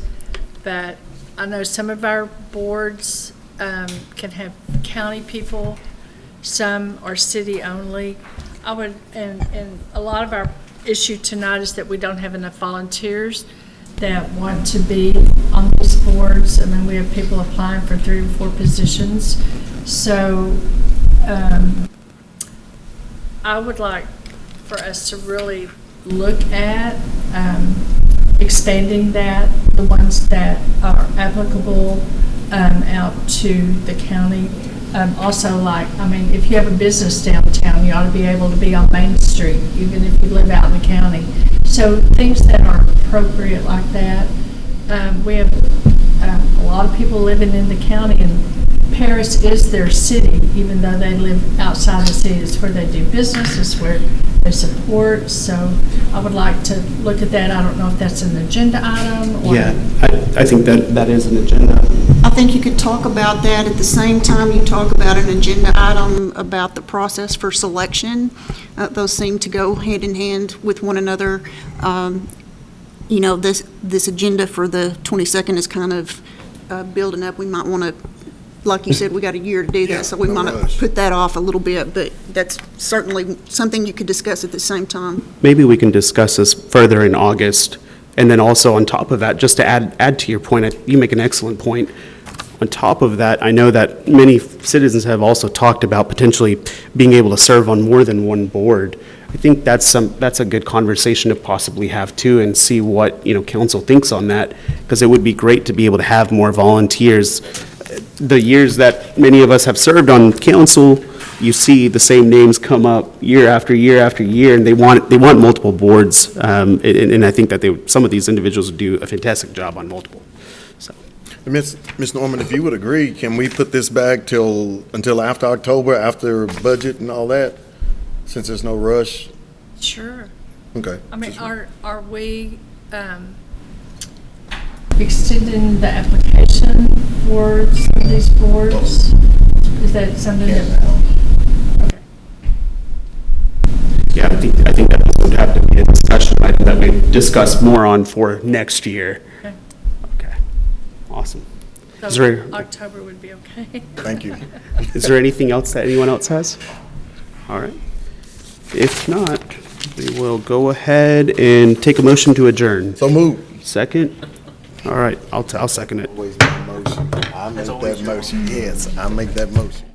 but I know some of our boards can have county people, some are city only. And a lot of our issue tonight is that we don't have enough volunteers that want to be on these boards. I mean, we have people applying for 3 or 4 positions. So I would like for us to really look at expanding that, the ones that are applicable out to the county. Also, if you have a business downtown, you ought to be able to be on Main Street, even if you live out in the county. So things that are appropriate like that. We have a lot of people living in the county, and Paris is their city, even though they live outside the city. It's where they do business, it's where they support. So I would like to look at that. I don't know if that's an agenda item or. Yeah, I think that is an agenda. I think you could talk about that at the same time you talk about an agenda item about the process for selection. Those seem to go hand in hand with one another. You know, this agenda for the 22nd is kind of building up. We might want to, like you said, we got a year to do that, so we might put that off a little bit, but that's certainly something you could discuss at the same time. Maybe we can discuss this further in August. And then also on top of that, just to add to your point, you make an excellent point. On top of that, I know that many citizens have also talked about potentially being able to serve on more than one board. I think that's a good conversation to possibly have too, and see what, council thinks on that, because it would be great to be able to have more volunteers. The years that many of us have served on council, you see the same names come up year after year after year, and they want multiple boards. And I think that some of these individuals would do a fantastic job on multiple. So, Ms. Norman, if you would agree, can we put this back until after October, after budget and all that, since there's no rush? Sure. Okay. I mean, are we extending the application for some of these boards? Is that something that? yeah, I think that would have to be a discussion item that we discuss more on for next year. Okay. Okay, awesome. So October would be okay. Thank you. Is there anything else that anyone else has? All right. If not, we will go ahead and take a motion to adjourn. So move. Second? All right, I'll second it. Always make a motion. I make that motion. Yes, I make that motion.